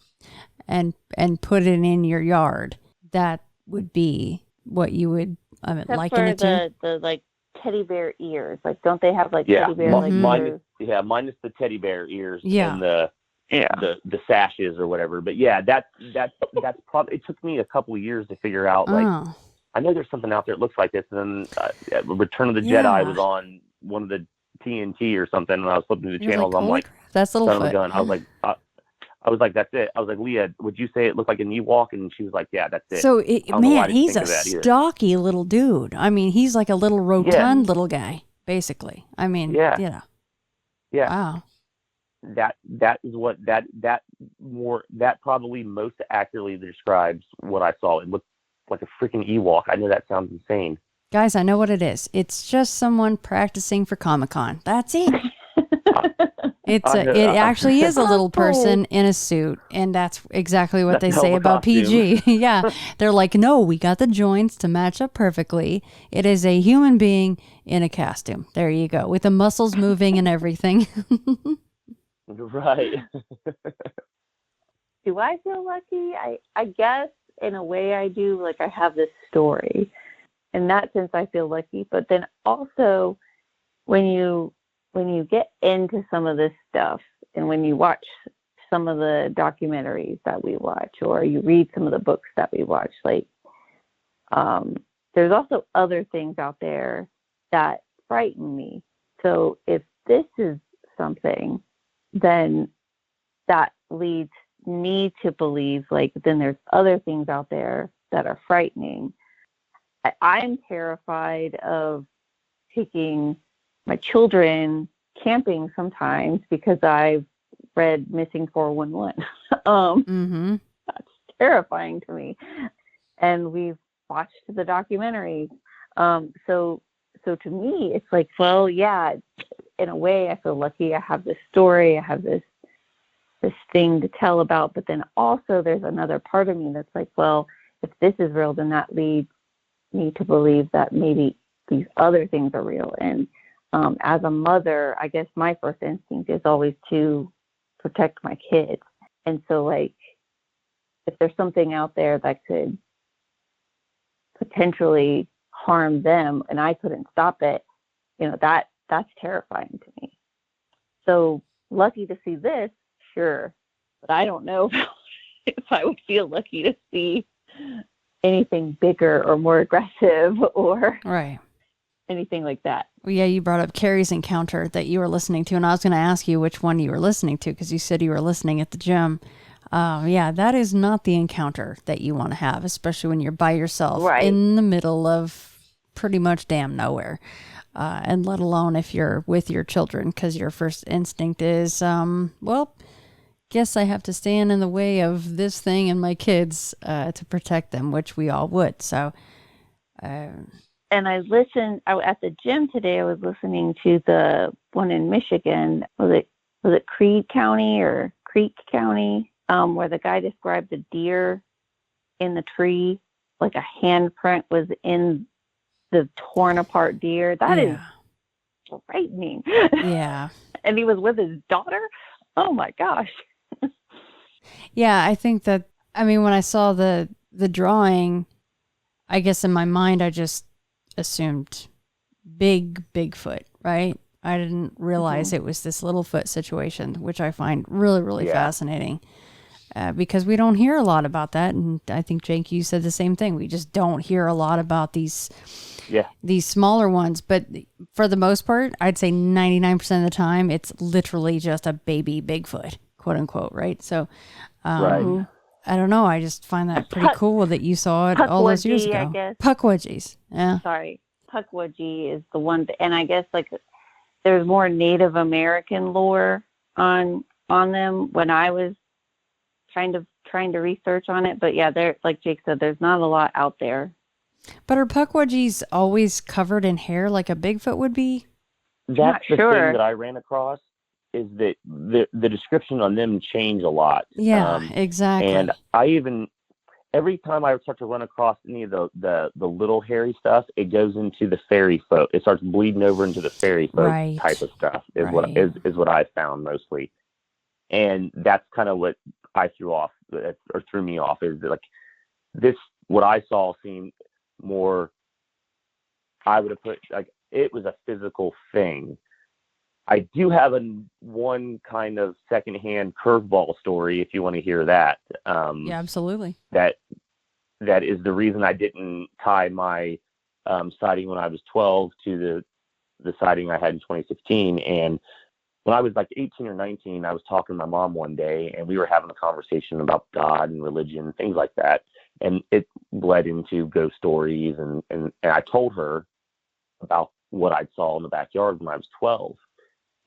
and put it in your yard, that would be what you would liken it to? The teddy bear ears. Don't they have teddy bear ears? Minus the teddy bear ears and the sashes or whatever. But yeah, that's probably, it took me a couple of years to figure out. I know there's something out there that looks like this, and then Return of the Jedi was on one of the TNT or something, and I was flipping through the channels. I'm like, that's Littlefoot. Gun. I was like, that's it. I was like, Leah, would you say it looked like an Ewok? And she was like, yeah, that's it. So, he's a stocky little dude. I mean, he's like a little rotund little guy, basically. I mean, yeah. Wow. That is what that probably most accurately describes what I saw. It looked like a freaking Ewok. I know that sounds insane. Guys, I know what it is. It's just someone practicing for Comic-Con. That's it. It actually is a little person in a suit, and that's exactly what they say about PG. Yeah, they're like, no, we got the joints to match up perfectly. It is a human being in a costume. There you go, with the muscles moving and everything. Right. Do I feel lucky? I guess in a way I do. I have this story. In that sense, I feel lucky. But then also, when you get into some of this stuff, and when you watch some of the documentaries that we watch, or you read some of the books that we watch, there's also other things out there that frighten me. So if this is something, then that leads me to believe, then there's other things out there that are frightening. I'm terrified of taking my children camping sometimes because I've read Missing 411. That's terrifying to me. And we've watched the documentary. So to me, it's well, yeah, in a way I feel lucky. I have this story. I have this thing to tell about. But then also there's another part of me that's well, if this is real, then that leads me to believe that maybe these other things are real. And as a mother, I guess my first instinct is always to protect my kids. And so, if there's something out there that could potentially harm them and I couldn't stop it, that's terrifying to me. So lucky to see this, sure. But I don't know if I would feel lucky to see anything bigger or more aggressive or anything like that. Well, yeah, you brought up Carrie's encounter that you were listening to, and I was going to ask you which one you were listening to because you said you were listening at the gym. Yeah, that is not the encounter that you want to have, especially when you're by yourself in the middle of pretty much damn nowhere. And let alone if you're with your children, because your first instinct is, guess I have to stand in the way of this thing and my kids to protect them, which we all would. So, And I listened. At the gym today. I was listening to the one in Michigan. Was it Creed County or Creek County? Where the guy described the deer in the tree, like a handprint was in the torn apart deer. That is frightening. Yeah. And he was with his daughter. Oh my gosh. Yeah, I think that. I mean, when I saw the drawing, I guess in my mind I just assumed Bigfoot, right? I didn't realize it was this Littlefoot situation, which I find really, really fascinating. Because we don't hear a lot about that, and I think Jake, you said the same thing. We just don't hear a lot about these smaller ones. But for the most part, I'd say 99% of the time, it's literally just a baby Bigfoot, quote unquote, right? So, I don't know. I just find that pretty cool that you saw it all those years ago. I guess. Pukwudgies, yeah. Sorry, Pukwudgie is the one, and I guess like there's more Native American lore on them when I was trying to research on it, but yeah, there, like Jake said, there's not a lot out there. But are Pukwudgies always covered in hair like a Bigfoot would be? That's the thing that I ran across, is that the description on them change a lot. Yeah, exactly. And every time I start to run across any of the little hairy stuff, it goes into the fairy folk. It starts bleeding over into the fairy folk type of stuff is what I found mostly. And that's kind of what I threw me off, is that, like, this, what I saw seemed more, I would have put, like, it was a physical thing. I do have one kind of secondhand curveball story, if you want to hear that. Yeah, absolutely. That is the reason I didn't tie my sighting when I was 12 to the sighting I had in 2016. And when I was like 18 or 19, I was talking to my mom one day, and we were having a conversation about God and religion, things like that. And it bled into ghost stories. And I told her about what I saw in the backyard when I was 12.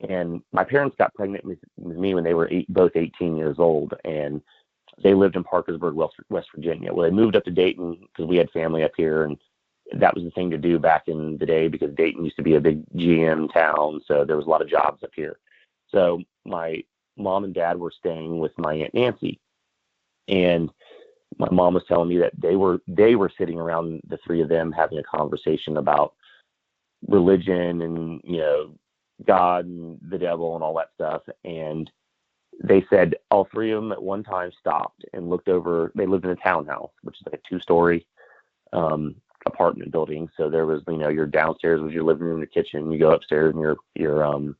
And my parents got pregnant with me when they were both 18 years old. And they lived in Parkersburg, West Virginia. Well, they moved up to Dayton because we had family up here. And that was the thing to do back in the day, because Dayton used to be a big GM town. So there was a lot of jobs up here. So my mom and dad were staying with my Aunt Nancy, and my mom was telling me that they were sitting around, the three of them, having a conversation about religion and, you know, God and the devil and all that stuff. And they said all three of them at one time stopped and looked over. They lived in a townhouse, which is like a 2-story apartment building. So there was, you know, your downstairs was your living room, your kitchen. You go upstairs and your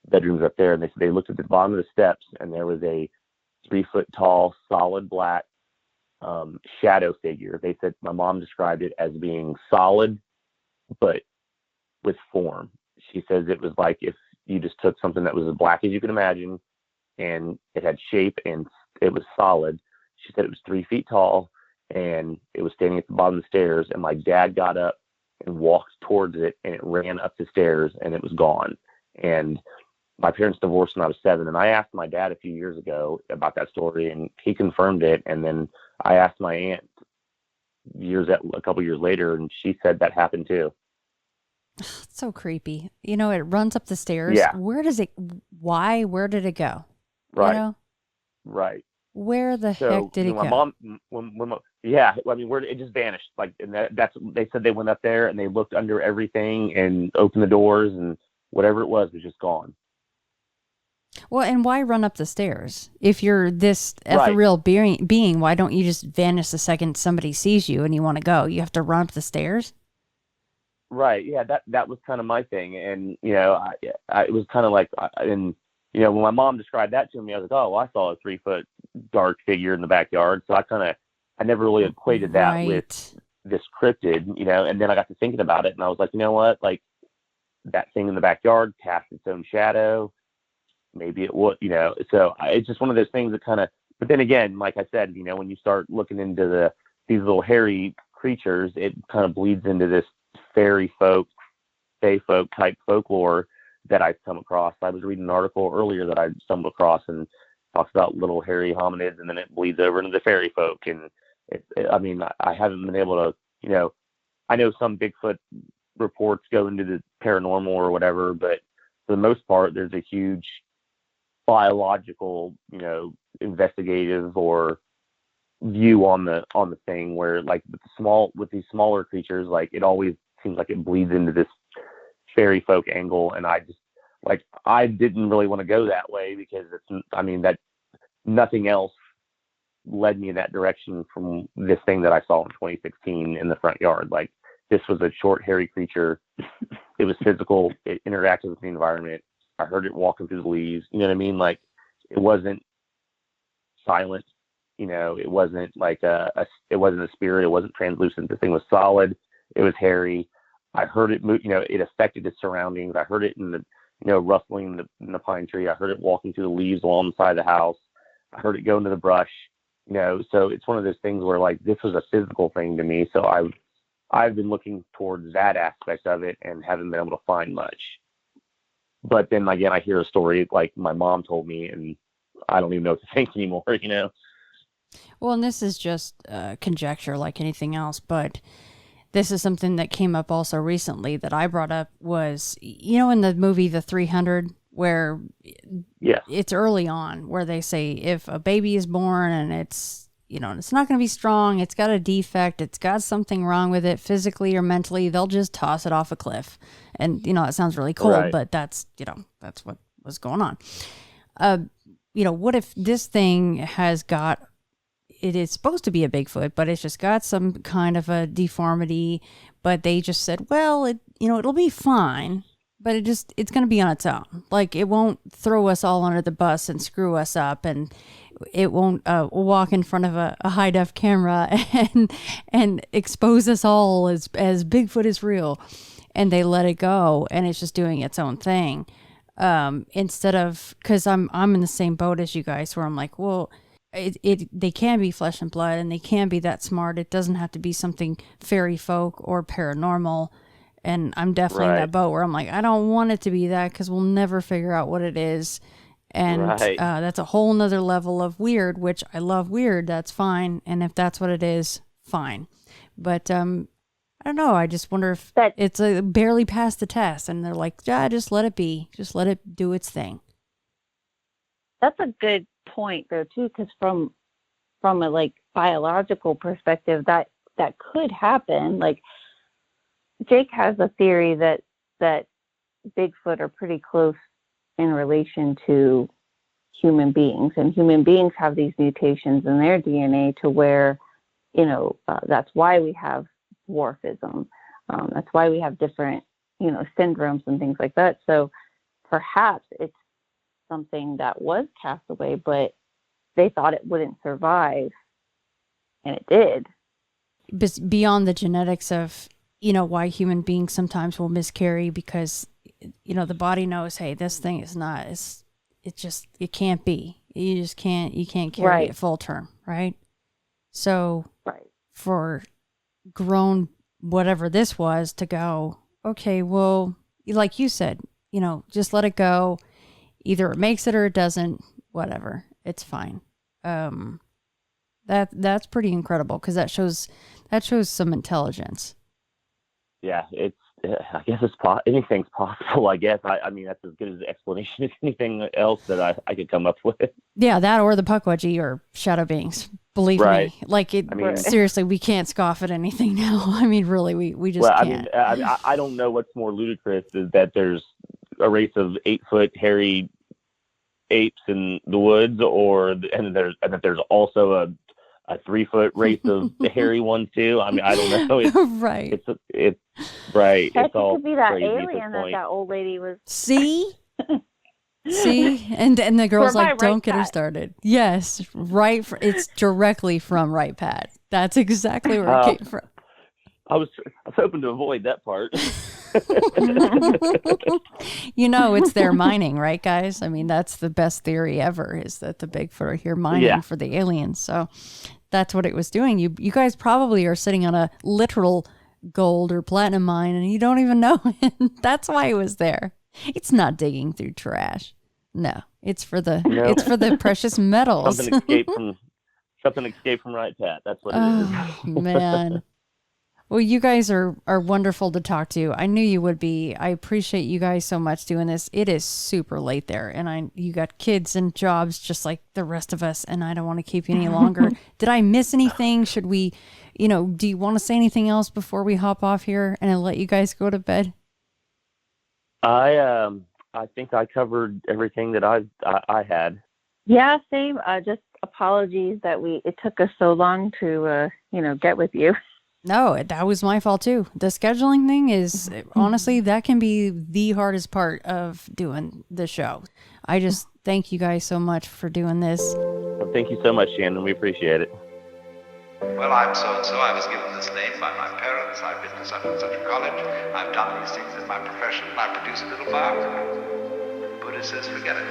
bedrooms up there. And they said they looked at the bottom of the steps, and there was a 3-foot tall, solid black shadow figure. They said my mom described it as being solid, but with form. She says it was like if you just took something that was as black as you could imagine, and it had shape and it was solid. She said it was 3 feet tall, and it was standing at the bottom of the stairs. And my dad got up and walked towards it, and it ran up the stairs, and it was gone. And my parents divorced when I was 7, and I asked my dad a few years ago about that story, and he confirmed it. And then I asked my aunt a couple years later, and she said that happened too. It's so creepy. You know, it runs up the stairs. Yeah. Where did it go? Right. You know? Right. Where the heck did it go? My mom, it just vanished. Like, and they said they went up there and they looked under everything and opened the doors, and whatever it was just gone. Well, and why run up the stairs? If you're this ethereal being, why don't you just vanish the second somebody sees you and you want to go? You have to run up the stairs? Right. Yeah, that was kind of my thing. And, you know, it was kind of like, and, you know, when my mom described that to me, I was like, oh, well, I saw a 3-foot dark figure in the backyard. So I never really equated that with this cryptid, you know. And then I got to thinking about it, and I was like, you know what? Like, that thing in the backyard cast its own shadow. Maybe it would, you know. So it's just one of those things that kind of, but then again, like I said, you know, when you start looking into these little hairy creatures, it kind of bleeds into this fairy folk, fae folk type folklore that I've come across. I was reading an article earlier that I stumbled across, and talks about little hairy hominids, and then it bleeds over into the fairy folk. And I haven't been able to, you know, I know some Bigfoot reports go into the paranormal or whatever, but for the most part, there's a huge biological, investigative or view on the thing where, like, with these smaller creatures, like, it always seems like it bleeds into this fairy folk angle, and I didn't really want to go that way because that nothing else led me in that direction from this thing that I saw in 2016 in the front yard. Like, this was a short, hairy creature. It was physical. It interacted with the environment. I heard it walking through the leaves. You know what I mean? Like, it wasn't silent. It wasn't like it wasn't a spirit. It wasn't translucent. The thing was solid. It was hairy. I heard it move. It affected its surroundings. I heard it in the, rustling in the pine tree. I heard it walking through the leaves along the side of the house. I heard it go into the brush. So it's one of those things where, like, this was a physical thing to me. So I've been looking towards that aspect of it and haven't been able to find much. But then again, I hear a story like my mom told me, and I don't even know what to think anymore. Well, and this is just conjecture like anything else, but this is something that came up also recently that I brought up was, in the movie The 300, where it's early on where they say if a baby is born and it's, it's not going to be strong, it's got a defect, it's got something wrong with it physically or mentally, they'll just toss it off a cliff. And, it sounds really cold, right, but that's what was going on. What if this thing has got, it is supposed to be a Bigfoot, but it's just got some kind of a deformity, but they just said, well, it'll be fine, but it's going to be on its own. Like, it won't throw us all under the bus and screw us up, and it won't walk in front of a high-def camera and expose us all as Bigfoot is real. And they let it go, and it's just doing its own thing. Instead of, because I'm in the same boat as you guys, where I'm like, well, they can be flesh and blood, and they can be that smart. It doesn't have to be something fairy folk or paranormal. And I'm definitely in that boat where I'm like, I don't want it to be that, because we'll never figure out what it is. And that's a whole nother level of weird, which I love weird. That's fine. And if that's what it is, fine. But I don't know. I just wonder if it's barely passed the test, and they're like, yeah, just let it be. Just let it do its thing. That's a good point though too, because from a like biological perspective, that could happen. Like, Jake has a theory that Bigfoot are pretty close in relation to human beings, and human beings have these mutations in their DNA to where, that's why we have dwarfism. That's why we have different, syndromes and things like that. So perhaps it's something that was cast away, but they thought it wouldn't survive, and it did. Beyond the genetics of, why human beings sometimes will miscarry, because, the body knows, hey, this thing is not, it can't be. You can't carry it full term, right? So for grown whatever this was to go, okay, well, like you said, just let it go. Either it makes it or it doesn't, whatever. It's fine. That's pretty incredible, because that shows some intelligence. Yeah, I guess anything's possible. I guess I mean that's as good as an explanation as anything else that I could come up with. Yeah, that or the Pukwudgie or shadow beings. Believe me, like it. Seriously, we can't scoff at anything now. I mean, really, we just can't. I don't know what's more ludicrous is that there's a race of 8-foot hairy apes in the woods, and that there's also a 3-foot race of hairy ones too. I mean, I don't know. It's, right. It's right. Heck, it's all it could be that crazy alien that old lady was. See, and the girl's like, don't get her started. Yes, right. It's directly from Right Pat. That's exactly where it came from. I was hoping to avoid that part. It's their mining, right, guys? I mean, that's the best theory ever, is that the Bigfoot are here mining for the aliens. So that's what it was doing. You guys probably are sitting on a literal gold or platinum mine, and you don't even know it. That's why it was there. It's not digging through trash. No, it's for the precious metals. Something escaped from Right Pat. That's what it is. Man. Well, you guys are wonderful to talk to. I knew you would be. I appreciate you guys so much doing this. It is super late there, and you got kids and jobs just like the rest of us, and I don't want to keep you any longer. Did I miss anything? Should we, do you want to say anything else before we hop off here and I'll let you guys go to bed? I think I covered everything that I had. Yeah, same. Just apologies that it took us so long to get with you. No, that was my fault too. The scheduling thing is, honestly, that can be the hardest part of doing the show. I just thank you guys so much for doing this. Well, thank you so much, Shannon. We appreciate it. Well, I'm so-and-so. I was given this name by my parents. I've been to such and such a college. I've done these things in my profession. I produce a little biography. Buddha says, forget it.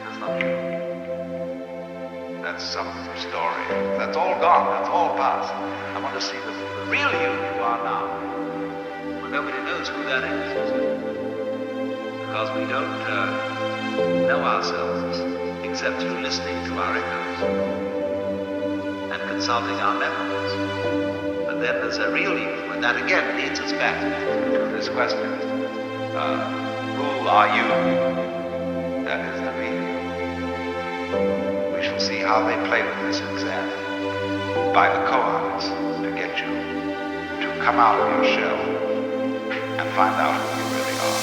That's not true. That's some story. That's all gone. That's all past. I want to see the real you are now. Well, nobody knows who that is. Because we don't know ourselves except through listening to our echoes and consulting our memories. But then there's a real you, and that again leads us back to this question. Who are you? That is the real you. We shall see how they play with this exam by the koans to get you to come out of your shell and find out who you really are.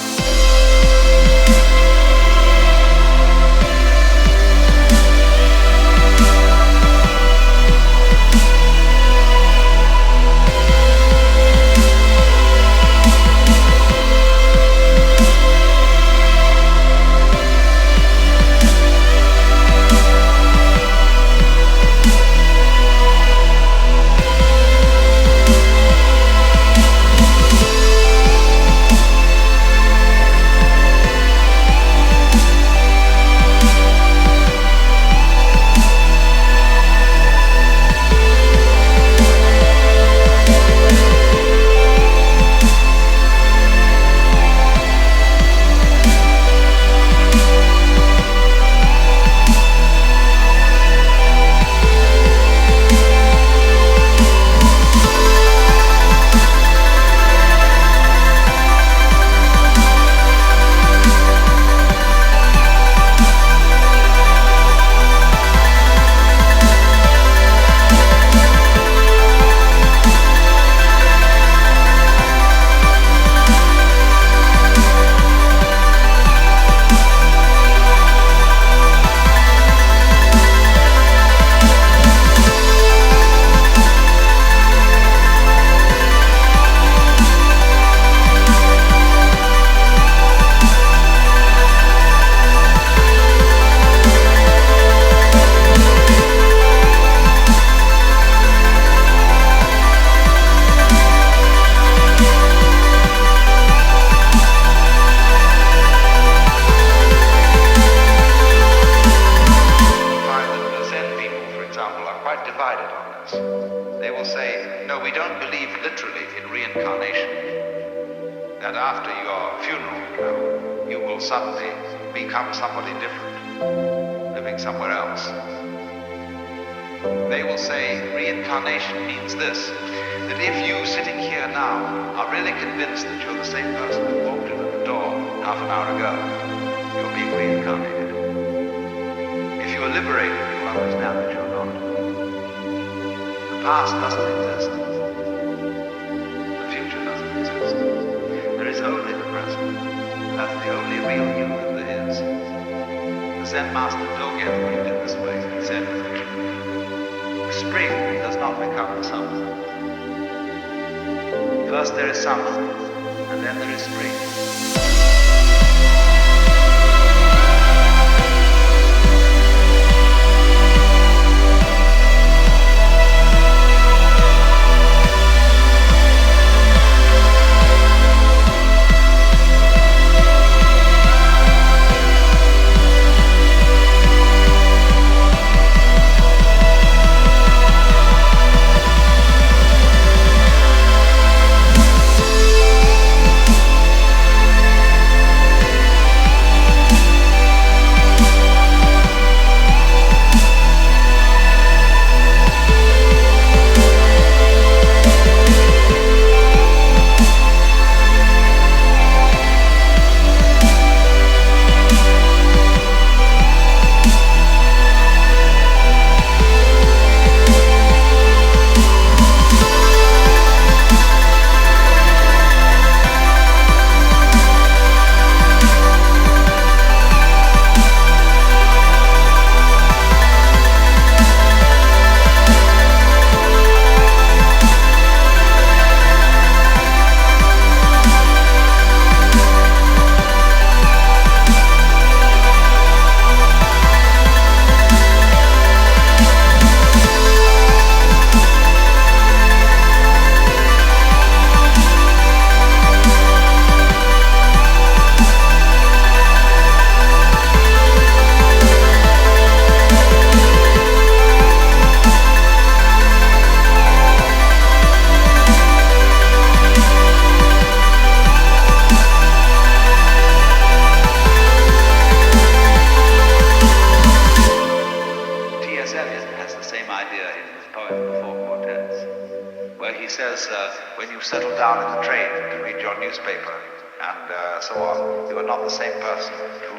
settled down in the train to read your newspaper and so on, you are not the same person who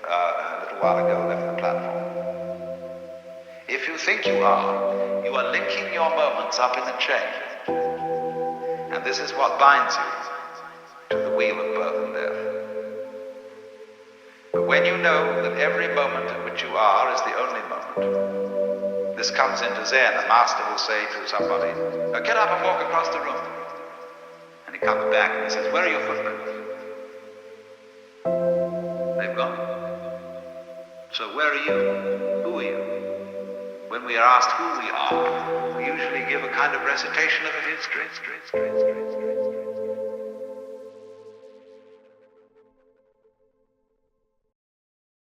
a little while ago left the platform. If you think you are linking your moments up in a chain. And this is what binds you to the wheel of birth and death. But when you know that every moment in which you are is the only moment, this comes into Zen. A master will say to somebody, get up and walk across the room. And he comes back and he says, where are your footprints? They've gone. So where are you? Who are you? When we are asked who we are, we usually give a kind of recitation of a history.